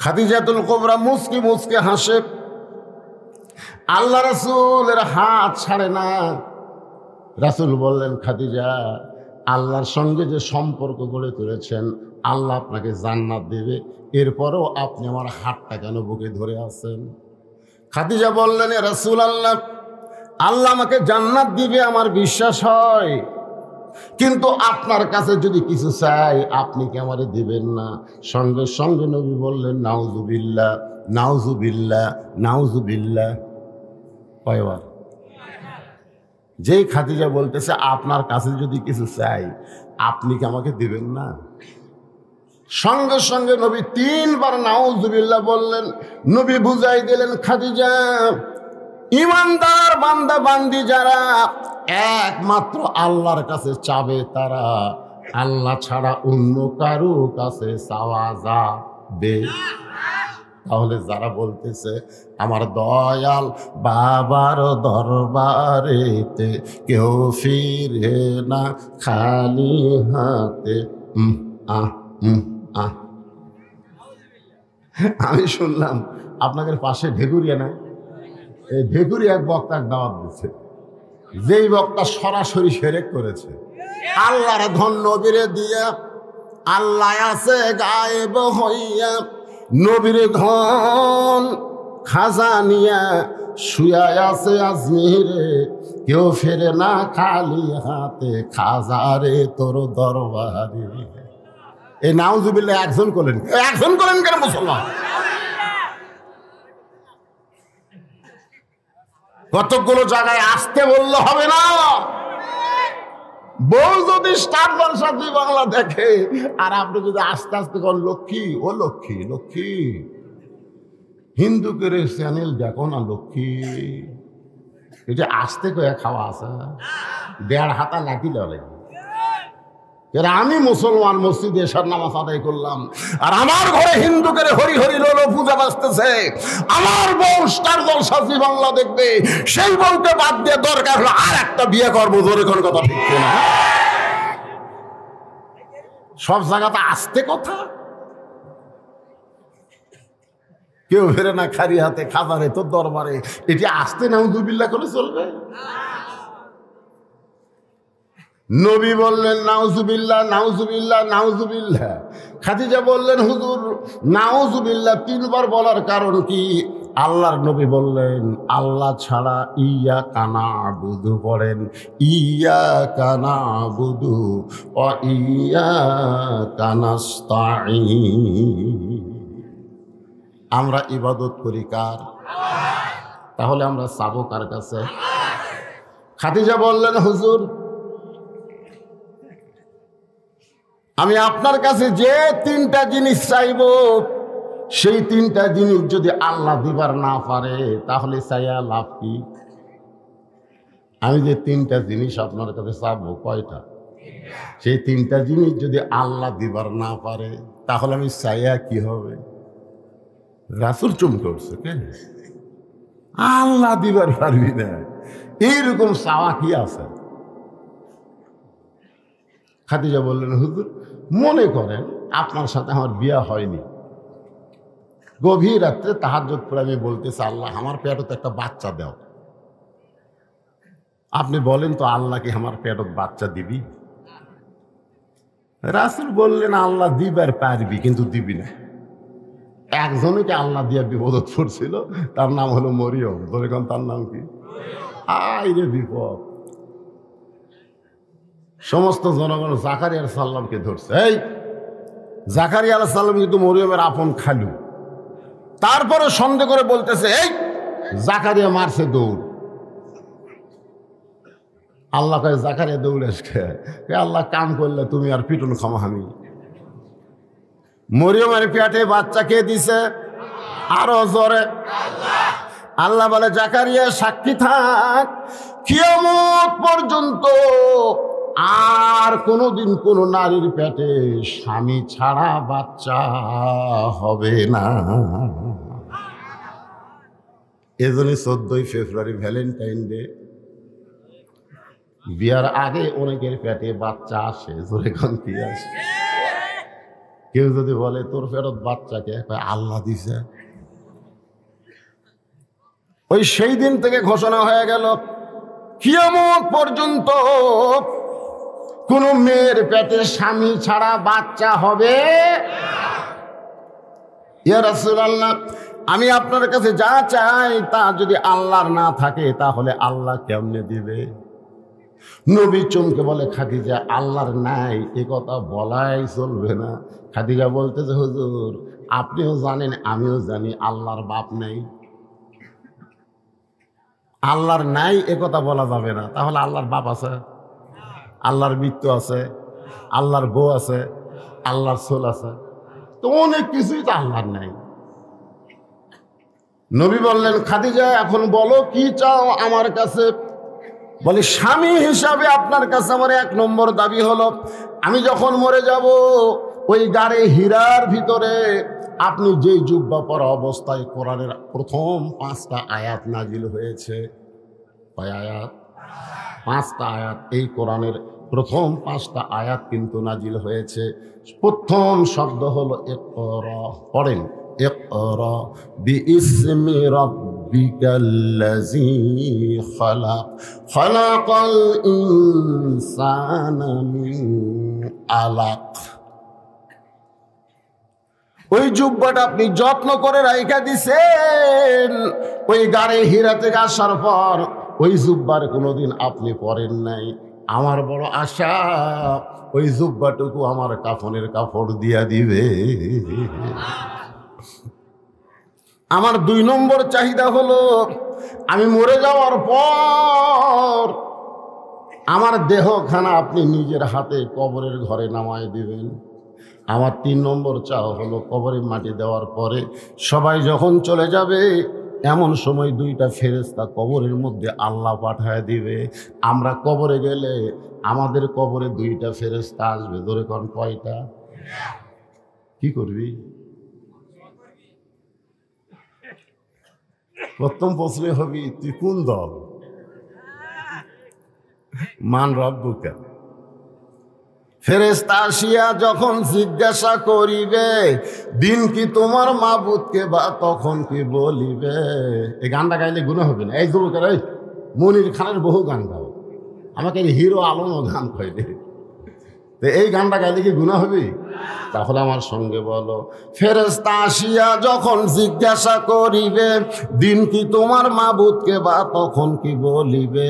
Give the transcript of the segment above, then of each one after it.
খাদিজাতুল কুবরা মুস্কি মুস্কি হাসে, আল্লাহ রাসূলের হাত ছাড়ে না। রাসূল বললেন, খাদিজা, আল্লাহর সঙ্গে যে সম্পর্ক গড়ে তুলেছেন, আল্লাহ আপনাকে জান্নাত দেবে, এরপরেও আপনি আমার হাতটা কেন বুকে ধরে আছেন? খাদিজা বললেন, ইয়া রাসূলুল্লাহ, আল্লাহ আমাকে জান্নাত দিবে আমার বিশ্বাস হয়, কিন্তু আপনার কাছে যদি কিছু চাই আপনি কি আমারে দিবেন না? সঙ্গে সঙ্গে নবী বললেন, নাউজুবিল্লাহ, নাউজুবিল্লাহ, নাউজুবিল্লাহ। কয়বার? যেই খাদিজা বলতেছে আপনার কাছে যদি কিছু চাই আপনি কি আমাকে দিবেন না, সঙ্গে সঙ্গে নবী 3 বার নাউজুবিল্লাহ বললেন। নবী বুঝাই দিলেন, খাদিজা, ইমানদার বান্দা বান্দি যারা একমাত্র আল্লাহর কাছে চাবে তারা আল্লাহ ছাড়া অন্য কারো কাছে চাওয়া যাবে। তাহলে যারা বলতেছে আমার দয়াল বাবার দরবারেতে কেউ ফিরে না খালি হাতে, আমি শুনলাম আপনাদের পাশে ঢেকুরিয়া না, এই ঢেকুরিয়া এক বক্তার দাওয়াত দিচ্ছে, যেই বক্তা সরাসরি শিরক করেছে। আল্লাহর ধন নবীরে দিয়া, আল্লাহ আছে গায়েব হইয়া, নবীর ধন খাজা নিয়া শুয়া আছে আজমিরে, কেউ ফেরে না খালি হাতে খাজারে তোর দরবারে। এই নাউজুবিল্লাহ একজন করলেন কেন মুসলমান? কতগুলো জায়গায় আসতে বললে হবে না। বউ যদি স্টার জলসা জি বাংলা দেখে আর আপনি যদি আস্তে আস্তে করেন লক্ষ্মী, ও লক্ষ্মী, লক্ষ্মী হিন্দু করে চ্যানেল দেখো না লক্ষ্মী, এই যে আস্তে করে খাওয়া আছে 1.5 হাতা লাঠি লড়ে। আমি মুসলমান, মসজিদে এসার নামাজ আদায় করলাম, আর আমার ঘরে হিন্দু করে হরি হরি লোলো পূজা বাজতেছে, আমার বউ স্টার জলসা জি বাংলা দেখবে, সেই বউকে বাদ দিয়ে দরকার হলো আর একটা বিয়ে করবো। জোরে কোন কথা ঠিক না? সব জায়গাতে আসতে কথা, কেউ ফেরে না খালি হাতে খাজারে তোর দরবারে, এটি আসতে নাউজুবিল্লাহ করে চলবে? নবী বললেন, নাউজুবিল্লাহ, নাউজুবিল্লাহ, নাউজুবিল্লাহ। খাদিজা বললেন, হুজুর নাউজুবিল্লাহ 3 বার বলার কারণ কি? আল্লাহর নবী বললেন, আল্লাহ ছাড়া ইয়া কানা বুধু পড়েন, ইয়া কানা বুধু ও ইয়া কানাস্তাঈন। আমরা ইবাদত করি কার? তাহলে আমরা চাবো কার কাছে? খাদিজা বললেন, হুজুর আমি আপনার কাছে যে 3টা জিনিস চাইব, সেই 3টা জিনিস যদি আল্লাহ দিবার না পারে তাহলে চাইয়া লাভ কি? আমি যে 3টা জিনিস আপনার কাছে চাবো, কয়টা? সেই 3টা জিনিস যদি আল্লাহ দিবার না পারে তাহলে আমি চাইয়া কি হবে? রাসূল চমকে উঠছে, কেন আল্লাহ দিবার পারবি না, এইরকম চাওয়া কি আছে? খাদিজা বললেন, হুজুর মনে করেন আপনার সাথে আমার বিয়ে হয়নি, গভীর রাত্রে তাহাজ্জুদ পড়ে আমি বলতেছি, আল্লাহ আমার পেটে একটা বাচ্চা দাও। আপনি বলেন তো আল্লাহ কি আমার পেটে বাচ্চা দিবি? রাসূল বললেন, আল্লাহ দিবার পারবি কিন্তু দিবি না। একজনকে আল্লাহ দিয়া বিপদত পড়ছিল, তার নাম হলো মরিয়ম। ধরেখন তার নাম কি? আই রে বিপদ। সমস্ত জনগণ জাকারিয়া আলাইহিস সালামকে ধরছে। এই জাকারিয়া আলাইহিস সালাম কিন্তু মরিয়মের আপন খালু। তারপরে সন্দেহ করে বলতেছে, এই জাকারিয়া মারছে দৌড়। আল্লাহ কয়, জাকারিয়া দৌড়ে আসছে, আল্লাহ কাম করলে তুমি আর পিটুন খামো আমি। মরিয়মের পেটে বাচ্চা কে দিছে? আরো জোরে আল্লাহ বলে, জাকারিয়া সাক্ষী থাক, কিয়ামত পর্যন্ত আর কোনোদিন কোন নারীর পেটে স্বামী ছাড়া বাচ্চা হবে না। এজন্য 14ই ফেব্রুয়ারি ভ্যালেন্টাইন ডে, বিয়ার আগে অনেকের পেটে বাচ্চা আসে, জোরে কোন কি আসে? কেউ যদি বলে তোর ফেরত বাচ্চাকে আল্লাহ দিছে, ওই সেই দিন থেকে ঘোষণা হয়ে গেল কিয়ামত পর্যন্ত কোন মেয়ের পেটে স্বামী ছাড়া বাচ্চা হবে। ইয়া রাসূলুল্লাহ, আমি আপনার কাছে যা চাই তা যদি আল্লাহর না থাকে তাহলে আল্লাহ কেমনে দিবে? নবী চমকে বলে, খাদিজা আল্লাহর নাই এ কথা বলাই চলবে না। খাদিজা বলতেছে, হুজুর আপনিও জানেন আমিও জানি আল্লাহর বাপ নাই। আল্লাহর নাই এ কথা বলা যাবে না। তাহলে আল্লাহর বাপ আছে, আল্লাহর মৃত্যু আছে, আল্লাহর বউ আছে, আল্লাহর সোল আছে, তো অনেক কিছুই তো আল্লাহর নাই। নবী বললেন, খাদিজা এখন বলো কি চাও আমার কাছে? বলে, স্বামী হিসাবে আপনার কাছে আমার 1 নম্বর দাবি হলো, আমি যখন মরে যাব ওই গাড়ে হীরার ভিতরে আপনি যেই জুব্বা পরা অবস্থায় কোরআনের প্রথম 5টা আয়াত নাজিল হয়েছে। কয় আয়াত? 5টা আয়াত। এই কোরআনের প্রথম 5টা আয়াত কিন্তু নাজিল হয়েছে। প্রথম শব্দ হলো ইকরা। পড়েন, ইকরা বিইসমি রাব্বিকাল্লাযী খালাক, খালাকাল ইনসানা মিন আলাক। ওই জুব্বাটা আপনি যত্ন করে রাইখা দিছেন, ওই গাড়ে হীরা থেকে আসার পর ওই জুব্বার কোনোদিন আপনি পরেন নাই। আমার বড় আশা ওই জুব্বাটুকু আমার কাফনের কাপড় দিয়া দিবে। আমার 2 নম্বর চাহিদা হলো, আমি মরে যাওয়ার পর আমার দেহখানা আপনি নিজের হাতে কবরের ঘরে নামায় দিবেন। আমার 3 নম্বর চাও হলো, কবরে মাটি দেওয়ার পরে সবাই যখন চলে যাবে এমন সময় 2টা ফেরেশতা কবরের মধ্যে আল্লাহ পাঠায় দিবে। আমরা কবরে গেলে আমাদের কবরে 2টা ফেরেশতা আসবে। ধরে কোন কয়টা? কি করবি? প্রথম প্রশ্ন হবি, তুই কোন দল? মান রব্বুকা। ফেরেশতা আসিয়া যখন জিজ্ঞাসা করিবে, দিন কি তোমার মাবুদকে, বা তখন কি বলিবে? এই গানটা গাইলে গুনাহ হবে না? এই যুবকের, এই মনির খানের বহু গান গাও, আমাকে হিরো আলমও গান কইলে, তো এই গানটা গাইলে কি গুনাহ হবে? তাহলে আমার সঙ্গে বলো, ফেরেশতা আসিয়া যখন জিজ্ঞাসা করিবে, দিন কি তোমার মাবুদকে, বা তখন কি বলিবে?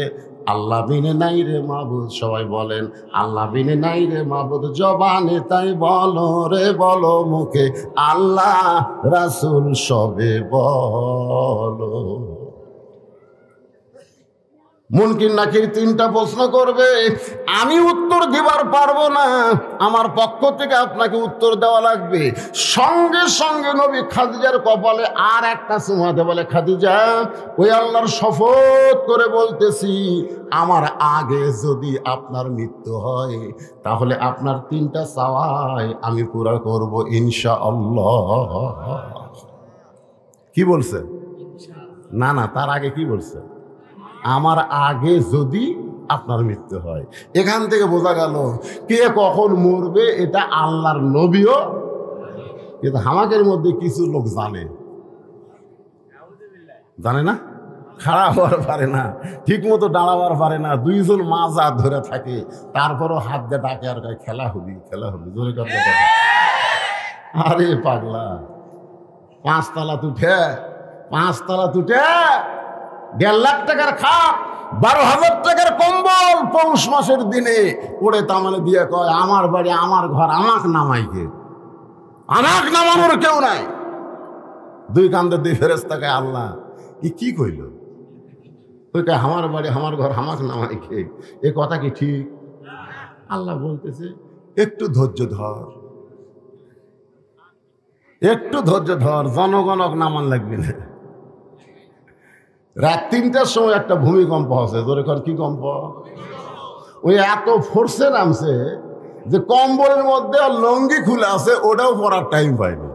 আল্লাহ বিনে নাই রে মাবুদ। সবাই বলেন, আল্লাহ বিনে নাই রে মাবুদ। জবানে তাই বলো রে বলো মুখে, আল্লাহ রাসূল সবে বলো। মুনকির নাকির 3টা প্রশ্ন করবে, আমি উত্তর দিবার পারবো না, আমার পক্ষ থেকে আপনাকে উত্তর দেওয়া লাগবে। সঙ্গে সঙ্গে নবী খাদিজার কপালে আর একটা চুমাতে বলে, খাদিজা ওই আল্লাহর শপথ করে বলতেছি, আমার আগে যদি আপনার মৃত্যু হয় তাহলে আপনার 3টা চাওয়াই আমি পুরা করব ইনশাআল্লাহ। কি বলছে? না না, তার আগে কি বলছে? আমার আগে যদি আপনার মৃত্যু হয়। এখান থেকে বোঝা গেল কে কখন মরবে এটা আল্লাহর নবীও, কিন্তু হামাকের মধ্যে কিছু লোক জানে না, খাড়া হওয়ার পারে না, ঠিক মতো দাঁড়াবার পারে না, 2জন মাজা ধরে থাকে, তারপরও হাত দিয়ে ডাকে আর খেলা হবি খেলা হবি। জোরে কথা। আরে পাগলা, 5 তলা তুঠে 1.5 লাখ টাকার খাট, 12,000 টাকার কম্বল পৌষ মাসের দিনে পড়ে তামানে দিয়ে কয়, আমার বাড়ি আমার ঘর, আমাকে নামাইকে, আমাকে নামানোর কেউ নাই। 2 কান্দে 2 ফেরেশতাকে আল্লাহ কি কইল? ওই কয় আমার বাড়ি আমার ঘর, আমাকে নামাইকে। এ কথা কি ঠিক? আল্লাহ বলতেছে, একটু ধৈর্য ধর, একটু ধৈর্য ধর, জনগণক নামান লাগবে না। রাত 3টার সময় একটা ভূমিকম্প হচ্ছে। জোরে কর, কি কম্প? ওই এত ফোর্সে নামছে যে কম্বলের মধ্যে লঙ্গি খুলে আছে, ওটাও পড়ার টাইম পাইনি।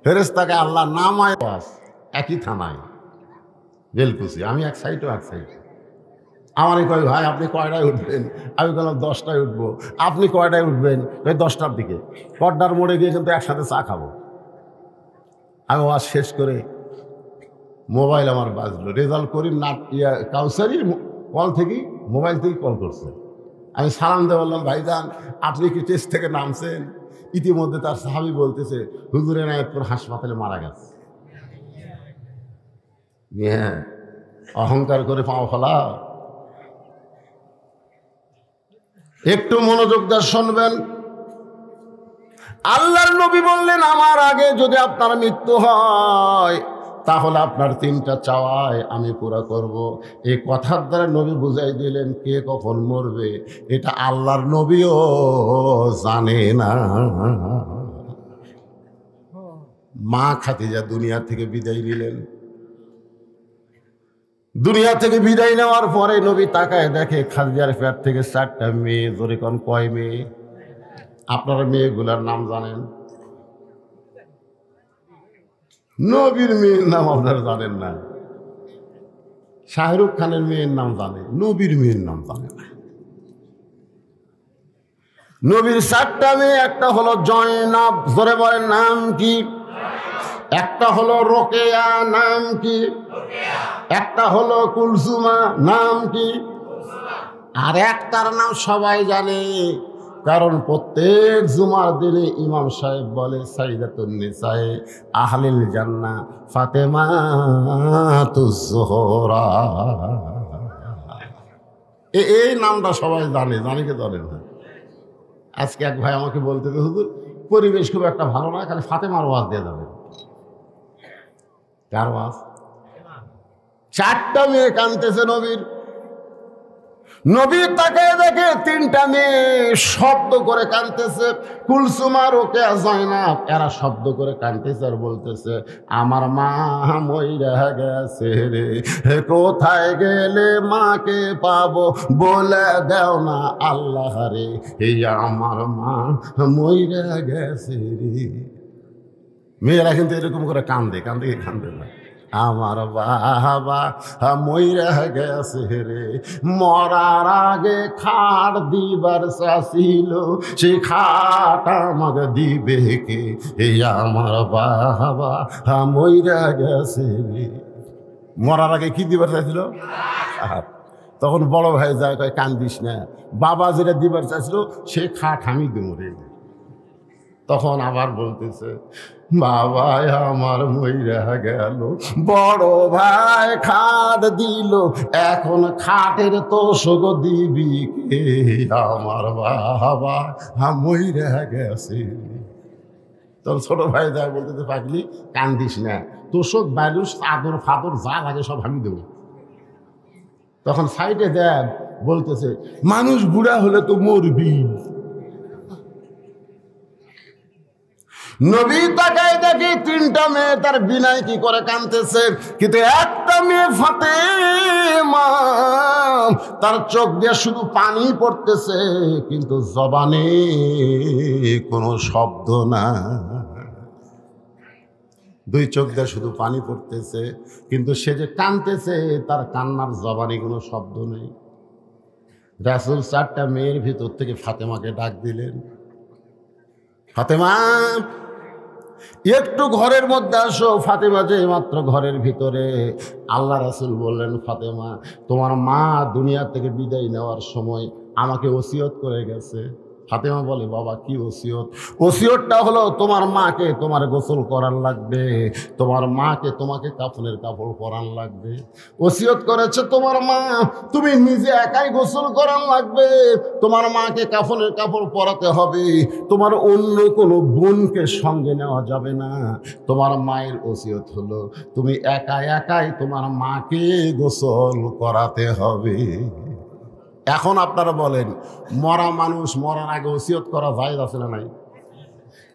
ফেরেশতাকে আল্লাহ নামায় একই থানায় বেলকুচি, আমি এক সাইডও এক সাইড। আমারই কয় ভাই আপনি কয়টায় উঠবেন? আমি বললাম 10টায় উঠবো। আপনি কয়টায় উঠবেন? ওই 10টার দিকে। পর্দার মোড়ে গিয়ে কিন্তু একসাথে চা খাবো। আমি ওয়াজ শেষ করে মোবাইল আমার বাজলো। রেজাল্ট করিম না কাউসারির কল থেকেই মোবাইল থেকেই কল করছে। আমি সালাম দিয়ে বললাম ভাইজান আপনি কি টেস্ট থেকে নামছেন? ইতিমধ্যে তার সাহাবী বলতেছে হুজুর এনায়েতপুর হাসপাতালে মারা গেছে। হ্যাঁ, অহংকার করে পাও ফেলা। একটু মনোযোগ দিয়ে শুনবেন। আল্লাহর নবী বললেন আমার আগে যদি আপনার মৃত্যু হয় তাহলে আপনার 3টা চাওয়ায় আমি পুরা করব। এই কথার দ্বারা নবী বুঝাই দিলেন কে কখন মরবে এটা আল্লাহর নবীও জানে না। মা খাদিজা দুনিয়া থেকে বিদায় নিলেন। দুনিয়া থেকে বিদায় নেওয়ার পরে নবী তাকায় দেখে খাদিজার পেট থেকে 4টা মেয়ে। ধরে কোন কয় মেয়ে? আপনারা মেয়েগুলার নাম জানেন? নবীর মেয়ের নাম আপনারা জানেন না। শাহরুখ খানের মেয়ের নাম জানে, নবীর মেয়ের নাম জানে না। নবীর 4টা মেয়ে, একটা হলো জয়নাব, জোরে বলেন নাম কি? একটা হলো রোকেয়া, নাম কি? একটা হলো কুলসুমা, নাম কি? আর একটার নাম সবাই জানে, কারণ প্রত্যেক জুমার দিনে ইমাম সাহেব বলে সাইয়্যিদাতুন নিসায়ে আহলিল জান্নাহ ফাতেমাতুজ যোহরা। এই নামটা সবাই জানে, জানে কি জানে না? আজকে এক ভাই আমাকে বলতে হুজুর পরিবেশ খুব একটা ভালো না, খালি ফাতেমার ওয়াজ দিয়ে যাবে। কার ওয়াজ? 4টা মেয়ে কাঁদতেছে নবীর। নবী তাকায় দেখে 3টা মেয়ে শব্দ করে কাঁদতেছে। কুলসুমা, রোকেয়া, জয়নাব এরা শব্দ করে কাঁদতেছে আর বলতেছে আমার মা মইরা গেছে রে, কোথায় গেলে মাকে পাবো বলে দাও না আল্লাহ রে, এই আমার মা মইরা গেছে রে। মেয়েরা কিন্তু এরকম করে কান্দে, কান্দে কান্দে না, আমার বাবা মইরা গেছে রে, মরার আগে খাট দিবার চাছিল, সে খাট আমাকে দিবে কে, এই আমার বাবা মইরা গেছে রে। মরার আগে কি দিবার চাইছিল? তখন বড় ভাই যায় কয় কান্দিস না, বাবা যেটা দিবার চাইছিল সে খাট আমি দেব রে। তখন আবার বলতেছে বাবা আমার মইরা গেল, বড় ভাই খাট দিল, এখন খাটের তোষক দিবি কে, আমার বাবা মইরা গেছে। তখন ছোট ভাই যায় বলতেছে পাগলি কান্দিস না, তোষক বালুস চাদর ফাদর যা লাগে সব আমি দেবো। তখন সাইডে দেখ বলতেছে মানুষ বুড়া হলে তো মরবি। নবী তাকায় দেখি 3টা মেয়ে তার বিনায় কি করে কাঁদতেছে, কিন্তু একটা মেয়ে ফাতেমা তার চোখ দিয়ে শুধু পানি পড়তেছে, কিন্তু জবানে কোনো শব্দ না। 2 চোখ দিয়ে শুধু পানি পড়তেছে, কিন্তু সে যে কাঁদতেছে তার কান্নার জবানে কোনো শব্দ নেই। রাসূল 4টা মেয়ের ভিতর থেকে ফাতেমাকে ডাক দিলেন, ফাতেমা একটু ঘরের মধ্যে আসো। ফাতেমা যে মাত্র ঘরের ভিতরে, আল্লাহ রাসূল বললেন ফাতেমা তোমার মা দুনিয়া থেকে বিদায় নেওয়ার সময় আমাকে ওসিয়ত করে গেছে। ফাতেমা বলে বাবা কি ওসিয়ত? ওসিয়তটা হলো তোমার মাকে তোমার গোসল করার লাগবে, তোমার মাকে তোমাকে কাফনের কাপড় পরান লাগবে। ওসিয়ত করেছে তোমার মা তুমি নিজে একাই গোসল করার লাগবে, তোমার মাকে কাফনের কাপড় পরাতে হবে, তোমার অন্য কোনো বোনকে সঙ্গে নেওয়া যাবে না। তোমার মায়ের ওসিয়ত হলো তুমি একাই একাই তোমার মাকে গোসল করাতে হবে। এখন আপনারা বলেন মরা মানুষ মরার আগে ওসিয়ত করা জায়েজ আছে না নাই?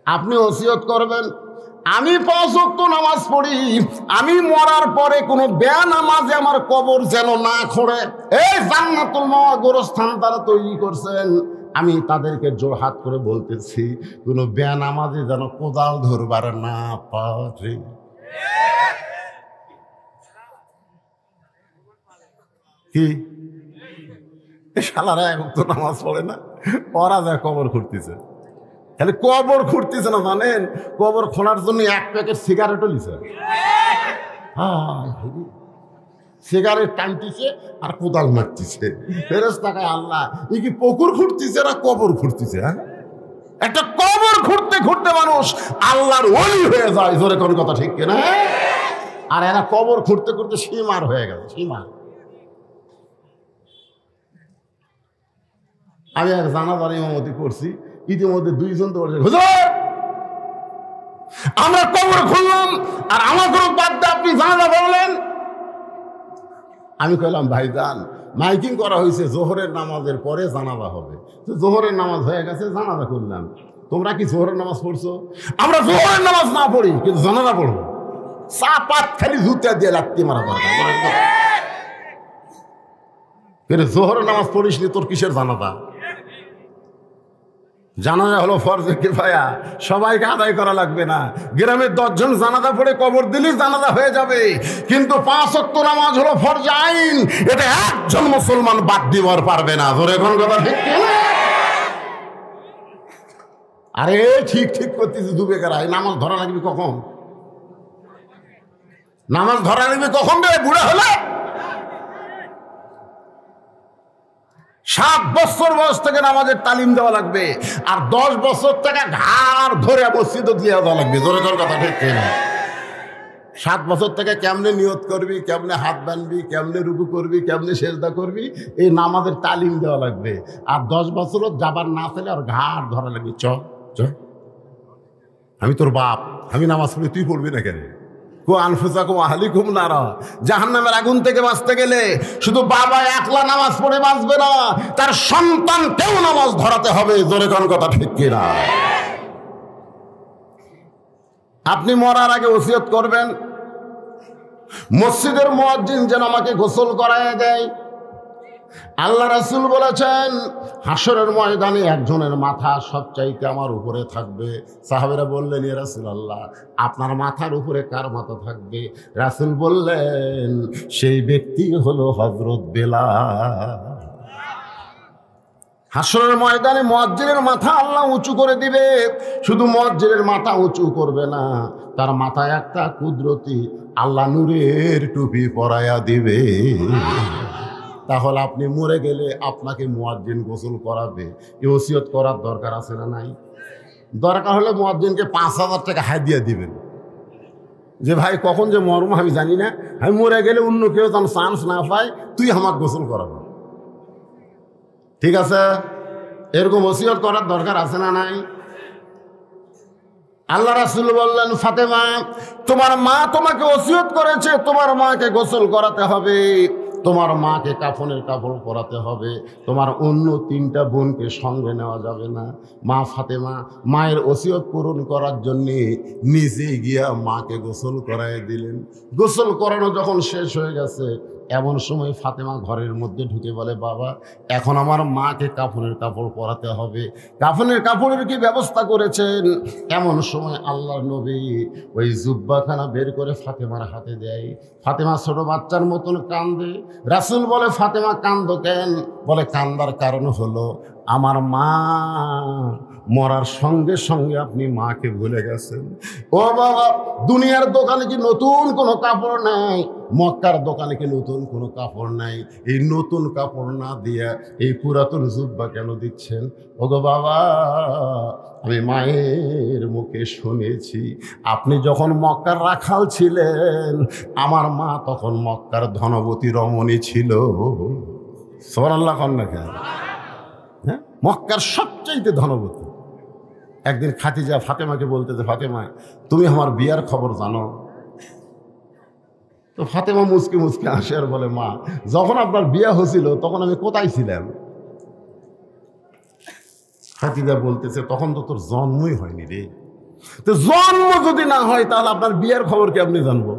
আপনি ওসিয়ত করবেন আমি 5 ওয়াক্ত নামাজ পড়ি, আমি মরার পরে কোনো বেনামাজি আমার কবর যেন না খোঁড়ে। এই জান্নাতুল মাওয়া গোরস্থান তারা তৈরি করছেন, আমি তাদেরকে জোরহাত করে বলতেছি কোনো বেনামাজি যেন কোদাল ধরবার না পারে। কি শালারা এখন তো নামাজ পড়ে না, ওরা যায় কবর খুঁড়তেছে। খালি কবর খুঁড়তেছে না জানেন, কবর খোঁড়ার জন্য এক প্যাকেট সিগারেটও লিছে। সিগারেট টানতেছে আর কোদাল মারতেছে। ফেরেশতাকে আল্লাহ ই কি পুকুর খুঁড়তেছে না কবর খুঁড়তেছে? হ্যাঁ, একটা কবর খুঁড়তে খুঁড়তে মানুষ আল্লাহর ওলি হয়ে যায়। জোরে কোন কথা ঠিক কিনা? আর এরা কবর খুঁড়তে খুঁড়তে সীমার হয়ে গেল। সীমার। আমি এক জানাজার ইমামতি করছি, ইতিমধ্যে দুইজন তো বলছে, হুজুর আমরা কবর খুললাম আর আমার কোনো বাদ দিয়ে আপনি জানাজা বললেন। আমি কইলাম ভাইজান, মাইকিং করা হয়েছে জোহরের নামাজের পরে জানাজা হবে, তো জোহরের নামাজ হয়ে গেছে, জানাজা করলাম। তোমরা কি জোহরের নামাজ পড়ছো? আমরা জোহরের নামাজ না পড়ি, কিন্তু জানাজা পড়বো। চা পাত খালি জুতা দিয়ে লাত্তি মারা দরকার। জোহরের নামাজ পড়িস নি, তোর কিসের জানাজা? জানাজা হলো ফরজে কিফায়া, সবাইকে আদায় করা লাগবে না। গ্রামের 10 জন জানাজা পড়ে কবর দিলেই জানাজা হয়ে যাবে, কিন্তু 5 ওয়াক্ত নামাজ হলো ফরজে আইন, এটা একজন মুসলমান বাদ দিবার পারবে না। ধরে কোন কথা ঠিক কিনা? আরে ঠিক ঠিক করতেছি, ডুবে গেরা নামাজ ধরা লাগবে কখন? নামাজ ধরা লাগবে কখন রে? বুড়া হলে 7 বছর বয়স থেকে নামাজের তালিম দেওয়া লাগবে, আর 10 বছর থেকে ঘাড় ধরে মসজিদে দিয়ে দেওয়া লাগবে। জোরে জোর কথা ঠিক কিনা? 7 বছর থেকে কেমনে নিয়ত করবি, কেমনে হাত বানবি, কেমনে রুকু করবি, কেমনে সেজদা করবি, এই নামাজের তালিম দেওয়া লাগবে। আর 10 বছরও যাবার না পেলে আর ঘাড় ধরা লাগবে। চ চ, আমি তোর বাপ, আমি নামাজ পড়ি, তুই পড়বি না কেন? জাহান্নামের আগুন থেকে বাঁচতে গেলে শুধু বাবা একলা নামাজ পড়ে বাঁচবে না, তার সন্তানকেও নামাজ ধরাতে হবে। জোরে কোন কথা ঠিক কিনা? আপনি মরার আগে ওসিয়ত করবেন, মসজিদের মুয়াজ্জিন যেন আমাকে গোসল করায় দেয়। আল্লাহ রাসূল বলেছেন, হাসরের ময়দানে একজনের মাথা সবচাইতে আমার উপরে থাকবে। সাহাবীরা বললেন, ইয়া রাসূলুল্লাহ, আপনার মাথার উপরে কার মাথা থাকবে? রাসূল বললেন, সেই ব্যক্তি হলো হযরত বেলাল। হাসরের ময়দানে মুয়াজ্জিনের মাথা আল্লাহ উঁচু করে দিবে। শুধু মুয়াজ্জিনের মাথা উঁচু করবে না, তার মাথায় একটা কুদরতি আল্লাহ নূরের টুপি পরায়া দিবে। তাহলে আপনি মরে গেলে আপনাকে মুয়াজ্জিন গোসল করাবে, এই ওসিয়ত করার দরকার আছে না নাই? দরকার হলে মুয়াজ্জিনকে 5,000 টাকা হাদিয়া দিবেন, যে ভাই কখন যে মরম আমি জানি না, আমি মরে গেলে অন্য কেউ যেন চান্স না পায়, তুই আমাকে গোসল করাবো। ঠিক আছে? এরকম ওসিয়ত করার দরকার আছে না নাই? আল্লাহ রাসূল বললেন, ফাতেমা, তোমার মা তোমাকে ওসিয়ত করেছে, তোমার মাকে গোসল করাতে হবে, তোমার মাকে কাফনের কাপড় পরাতে হবে, তোমার অন্য 3টা বোনকে সঙ্গে নেওয়া যাবে না। মা ফাতেমা মায়ের ওসিয়ত পূরণ করার জন্যে নিজে গিয়া মাকে গোসল করায় দিলেন। গোসল করানো যখন শেষ হয়ে গেছে, এমন সময় ফাতেমা ঘরের মধ্যে ঢুকে বলে, বাবা, এখন আমার মাকে কাফনের কাপড় পরাতে হবে, কাফনের কাপড়ের কি ব্যবস্থা করেছেন? এমন সময় আল্লাহর নবী ওই জুব্বাখানা বের করে ফাতেমার হাতে দেয়। ফাতেমা ছোট বাচ্চার মতন কান্দে। রাসূল বলে, ফাতেমা কান্দো কেন? বলে, কান্দার কারণ হলো আমার মা মরার সঙ্গে সঙ্গে আপনি মাকে ভুলে গেছেন। ও বাবা, দুনিয়ার দোকানে কি নতুন কোনো কাপড় নাই? মক্কার দোকানে কি নতুন কোনো কাপড় নাই? এই নতুন কাপড় না দিয়া এই পুরাতন জুব্বা কেন দিচ্ছেন? ওগো বাবা, আমি মায়ের মুখে শুনেছি, আপনি যখন মক্কার রাখাল ছিলেন, আমার মা তখন মক্কার ধনবতী রমণী ছিল। সুবহানাল্লাহ কন্যা কেন? হ্যাঁ, মক্কার সবচাইতে ধনবতী। একদিন খাদিজা ফাতেমাকে বলতেছে, ফাতেমা, তুমি আমার বিয়ার খবর জানো? তো ফাতেমা মুচকি মুচকি হাসে আর বলে, মা, যখন আপনার বিয়া হয়েছিল তখন আমি কোথায় ছিলাম? খাদিজা বলতেছে, তখন তো তোর জন্মই হয়নি রে। তো জন্ম যদি না হয় তাহলে আপনার বিয়ের খবর কি আপনি জানবো?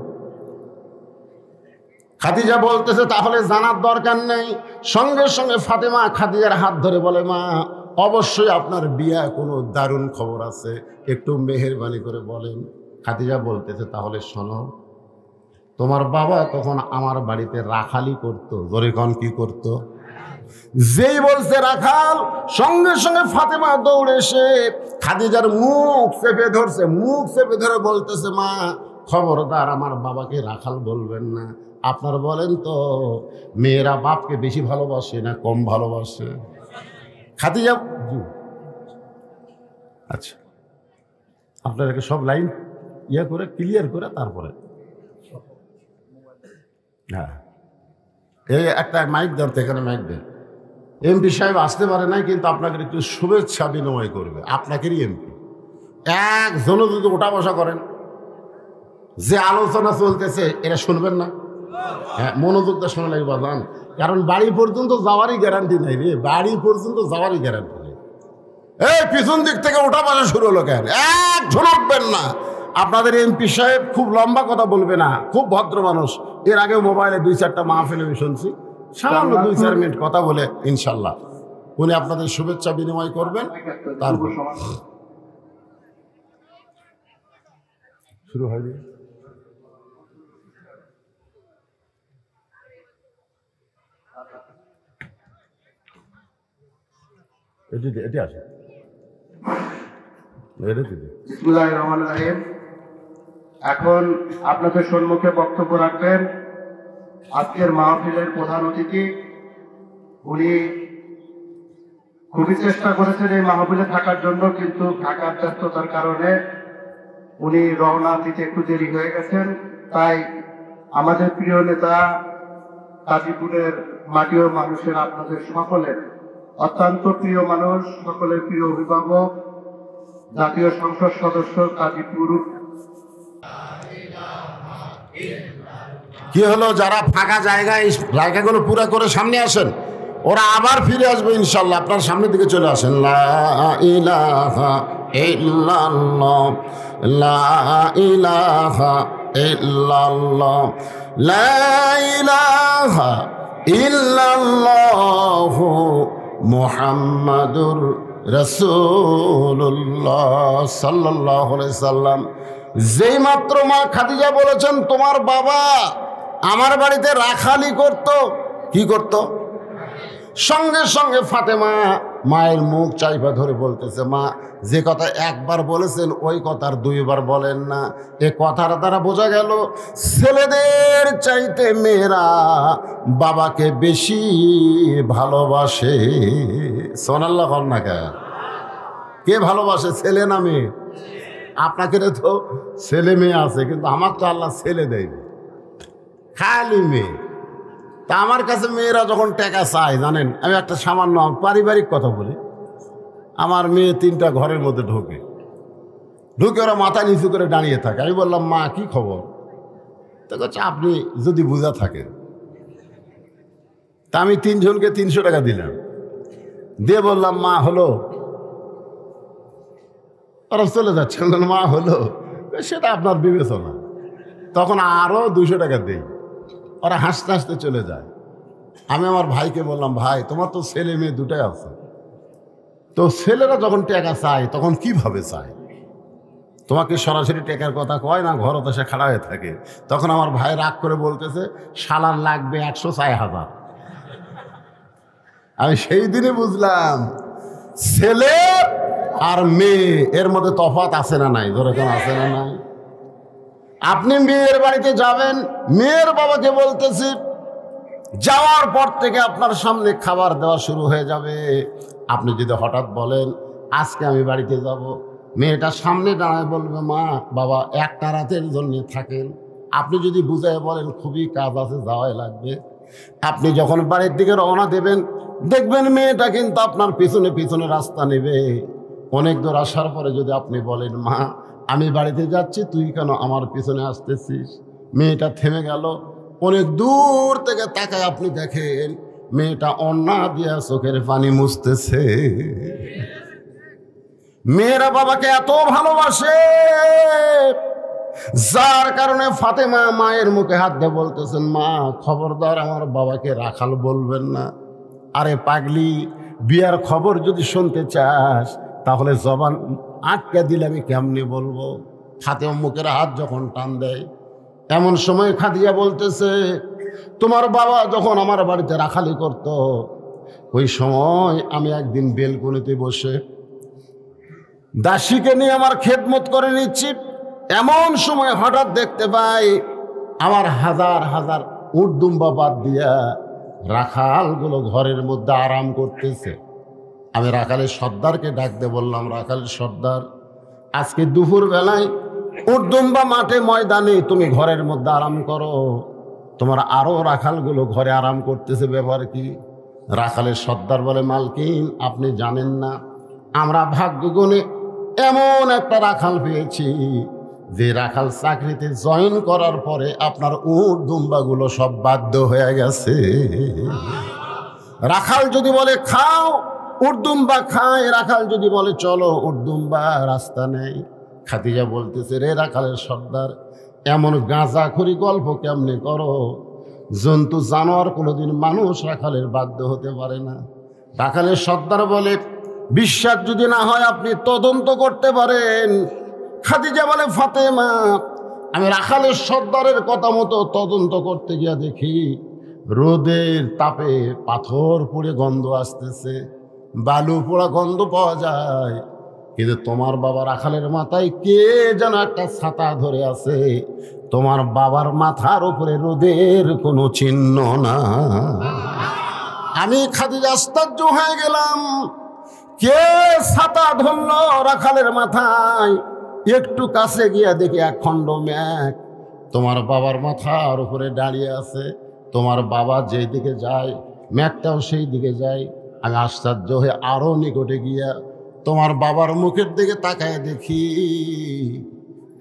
খাদিজা বলতেছে, তাহলে জানার দরকার নেই। সঙ্গে সঙ্গে ফাতেমা খাদিজার হাত ধরে বলে, মা, অবশ্যই আপনার বিয়া কোনো দারুণ খবর আছে, একটু মেহেরবানি করে বলেন। খাদিজা বলতেছে, তাহলে শোনো, তোমার বাবা তখন আমার বাড়িতে রাখালি করতো। জোরে কন কি করতো? যেই বলছে রাখাল, সঙ্গে সঙ্গে ফাতেমা দৌড়ে এসে খাদিজার মুখ চেপে ধরছে, মুখ চেপে ধরে বলতেছে, মা খবরদার আমার বাবাকে রাখাল বলবেন না। আপনার বলেন তো, মেয়েরা বাপকে বেশি ভালোবাসে না কম ভালোবাসে? খাদিজা, আচ্ছা আপনাদেরকে সব লাইন ইয়ে করে ক্লিয়ার করে তারপরে, হ্যাঁ এই একটা মাইক দেন তো, এখানে মাইক দেন। এমপি সাহেব আসতে পারে নাই, কিন্তু আপনাকে একটু শুভেচ্ছা বিনিময় করবে, আপনাকেরই এমপি। একজনও যদি ওঠা বসা করেন, যে আলোচনা চলতেছে এটা শুনবেন না? হ্যাঁ, মনোযোগটা শোনা লাগবে বাজান, কারণ বাড়ি পর্যন্ত যাওয়ারই গ্যারান্টি নাই রে, বাড়ি পর্যন্ত যাওয়ারই গ্যারান্টি নেই। এই পিছন দিক থেকে ওঠা বসা শুরু হলো কেন? একজন উঠবেন না। আপনাদের এমপি সাহেব খুব লম্বা কথা বলবে না, খুব ভদ্র মানুষ। এর আগে মোবাইলে 2-4টা মাহফিলে আমি শুনছি, সামান্য 2-4 মিনিট কথা বলে ইনশাল্লাহ উনি আপনাদের শুভেচ্ছা বিনিময় করবেন। তারপর শুরু হয়নি, এটি আসে, বিসমিল্লাহির রহমানির রহিম। এখন আপনাদের সম্মুখে বক্তব্য রাখবেন আজকের মাহফিলের প্রধান অতিথি। উনি খুবই চেষ্টা করেছেন এই মাহফিলে থাকার জন্য, কিন্তু ঢাকার ব্যস্ততার কারণে উনি রওনা দিতে একটু দেরি হয়ে গেছেন। তাই আমাদের প্রিয় নেতা, গাজীপুরের মাটি ও মানুষের, আপনাদের সকলের অত্যন্ত প্রিয় মানুষ, সকলের প্রিয় অভিভাবক, জাতীয় সংসদ সদস্য গাজীপুর। কি হলো, যারা ফাঁকা জায়গাগুলো পুরো করে সামনে আসেন, ওরা আবার ফিরে আসবে ইনশাল্লাহ। আপনার সামনের দিকে চলে আসেন। লা ইলাহা ইল্লাল্লাহ, লা ইলাহা ইল্লাল্লাহ, লা ইলাহা ইল্লাল্লাহ মুহাম্মাদুর রাসূলুল্লাহ সাল্লাল্লাহু আলাইহি সাল্লাম। যেই মাত্র মা খাদিজা বলেছেন, তোমার বাবা আমার বাড়িতে রাখালি করত, কি করত? সঙ্গে সঙ্গে ফাতেমা মায়ের মুখ চাইপা ধরে বলতেছে, মা যে কথা একবার বলেছেন ওই কথার 2বার বলেন না। এ কথার দ্বারা বোঝা গেল ছেলেদের চাইতে মেয়েরা বাবাকে বেশি ভালোবাসে। সোনাল্লাহ কর না, কে ভালোবাসে, ছেলে না মেয়ে? আপনাকে তো ছেলে মেয়ে আছে, কিন্তু আমার তো আল্লাহ ছেলে দেয়নি, খালি মেয়ে। তা আমার কাছে মেয়েরা যখন টাকা চায়, জানেন, আমি একটা সামান্য পারিবারিক কথা বলি। আমার মেয়ে 3টা ঘরের মধ্যে ঢুকে ওরা মাথা নিচু করে দাঁড়িয়ে থাকে। আমি বললাম, মা কি খবর? তো বলছে, আপনি যদি বুঝা থাকেন। তা আমি 3 জনকে 300 টাকা দিলাম, দিয়ে বললাম, মা হলো? ওরা চলে যাচ্ছে, মা হলো, সেটা আপনার বিবেচনা। তখন আরও 200 টাকা দেই, ওরা হাসতে হাসতে চলে যায়। আমি আমার ভাইকে বললাম, ভাই তোমার তো ছেলে মেয়ে 2টাই আছে, তো ছেলেরা যখন টাকা চায় তখন কিভাবে চায়? তোমাকে সরাসরি টাকার কথা কয় না, ঘরত এসে খাড়া হয়ে থাকে। তখন আমার ভাই রাগ করে বলতেছে, শালার লাগবে 100 1000। আমি সেই দিনে বুঝলাম ছেলে আর মেয়ে এর মধ্যে তফাৎ আছে না নাই? ধরে কেন আছে না নাই? আপনি মেয়ের বাড়িতে যাবেন, মেয়ের বাবাকে বলতেছি, যাওয়ার পর থেকে আপনার সামনে খাবার দেওয়া শুরু হয়ে যাবে। আপনি যদি হঠাৎ বলেন আজকে আমি বাড়িতে যাব, মেয়েটা সামনে দাঁড়ায় বলবে, মা বাবা একটা রাতের জন্য থাকেন। আপনি যদি বুঝায় বলেন খুবই কাজ আছে, যাওয়াই লাগবে, আপনি যখন বাড়ির দিকে রওনা দেবেন, দেখবেন মেয়েটা কিন্তু আপনার পিছনে পিছনে রাস্তা নেবে। অনেক দূর আসার পরে যদি আপনি বলেন, মা আমি বাড়িতে যাচ্ছি, তুই কেন আমার পিছনে আসতেছিস? মেয়েটা থেমে গেল। অনেক দূর থেকে তাকায় আপনি দেখেন মেয়েটা অন্না দিয়া চোখের পানি মুছতেছে। মেয়েরা বাবাকে এত ভালোবাসে, যার কারণে ফাতেমা মায়ের মুখে হাত দিয়ে বলতেছেন, মা খবরদার আমার বাবাকে রাখাল বলবেন না। আরে পাগলি, বিয়ার খবর যদি শুনতে চাস তাহলে জবান আটকে দিলে আমি কেমনি বলবো? ফাতেমা মুখের হাত যখন টান দেয়, এমন সময় খাদিজা বলতেছে, তোমার বাবা যখন আমার বাড়িতে রাখালি করত, ওই সময় আমি একদিন বেলকনিতে বসে দাসীকে নিয়ে আমার খেদমত করে নিচ্ছি। এমন সময় হঠাৎ দেখতে পাই আমার হাজার হাজার উটদুম্বা বাদ দিয়া রাখালগুলো ঘরের মধ্যে আরাম করতেছে। আমি রাখালের সর্দারকে ডাকতে বললাম, রাখালের সর্দার, আজকে দুপুর বেলায় উটদুম্বা মাঠে ময়দানে তুমি ঘরের মধ্যে আরাম করো, তোমার আরো রাখালগুলো ঘরে আরাম করতেছে, ব্যাপার কি? রাখালের সর্দার বলে, মালকিন আপনি জানেন না, আমরা ভাগ্যগুণে এমন একটা রাখাল পেয়েছি যে রাখাল চাকরিতে জয়েন করার পরে আপনার উট দুম্বাগুলো সব বাধ্য হয়ে গেছে। রাখাল যদি বলে খাও, উটদুম্বা খায়। রাখাল যদি বলে চলো, উটদুম্বা রাস্তা নেই। খাদিজা বলতেছে, রে রাখালের সর্দার, এমন গাঁজাখুরি গল্প কেমনে করো? জন্তু জানোয়ার কোনোদিন মানুষ রাখালের বাধ্য হতে পারে না। রাখালের সর্দার বলে, বিশ্বাস যদি না হয় আপনি তদন্ত করতে পারেন। খাদিজা বলে, ফাতেমা, আমি রাখালের সর্দারের কথা মতো তদন্ত করতে গিয়া দেখি রোদের তাপে পাথর পুড়ে গন্ধ আসতেছে, বালু পোড়া গন্ধ পাওয়া যায়, কিন্তু তোমার বাবা রাখালের মাথায় কে যেন একটা ছাতা ধরে আছে, তোমার বাবার মাথার উপরে রোদের কোনো চিহ্ন না। আমি খাদিজা আশ্চর্য হয়ে গেলাম, কে ছাতা ধরল রাখালের মাথায়? একটু কাছে গিয়া দেখি এক খণ্ড মেঘ তোমার বাবার মাথার উপরে দাঁড়িয়ে আছে। তোমার বাবা যেই দিকে যায় মেঘটাও সেই দিকে যায়। আমি আশ্চর্য হয়ে আরো নিকটে গিয়া তোমার বাবার মুখের দিকে তাকায় দেখি,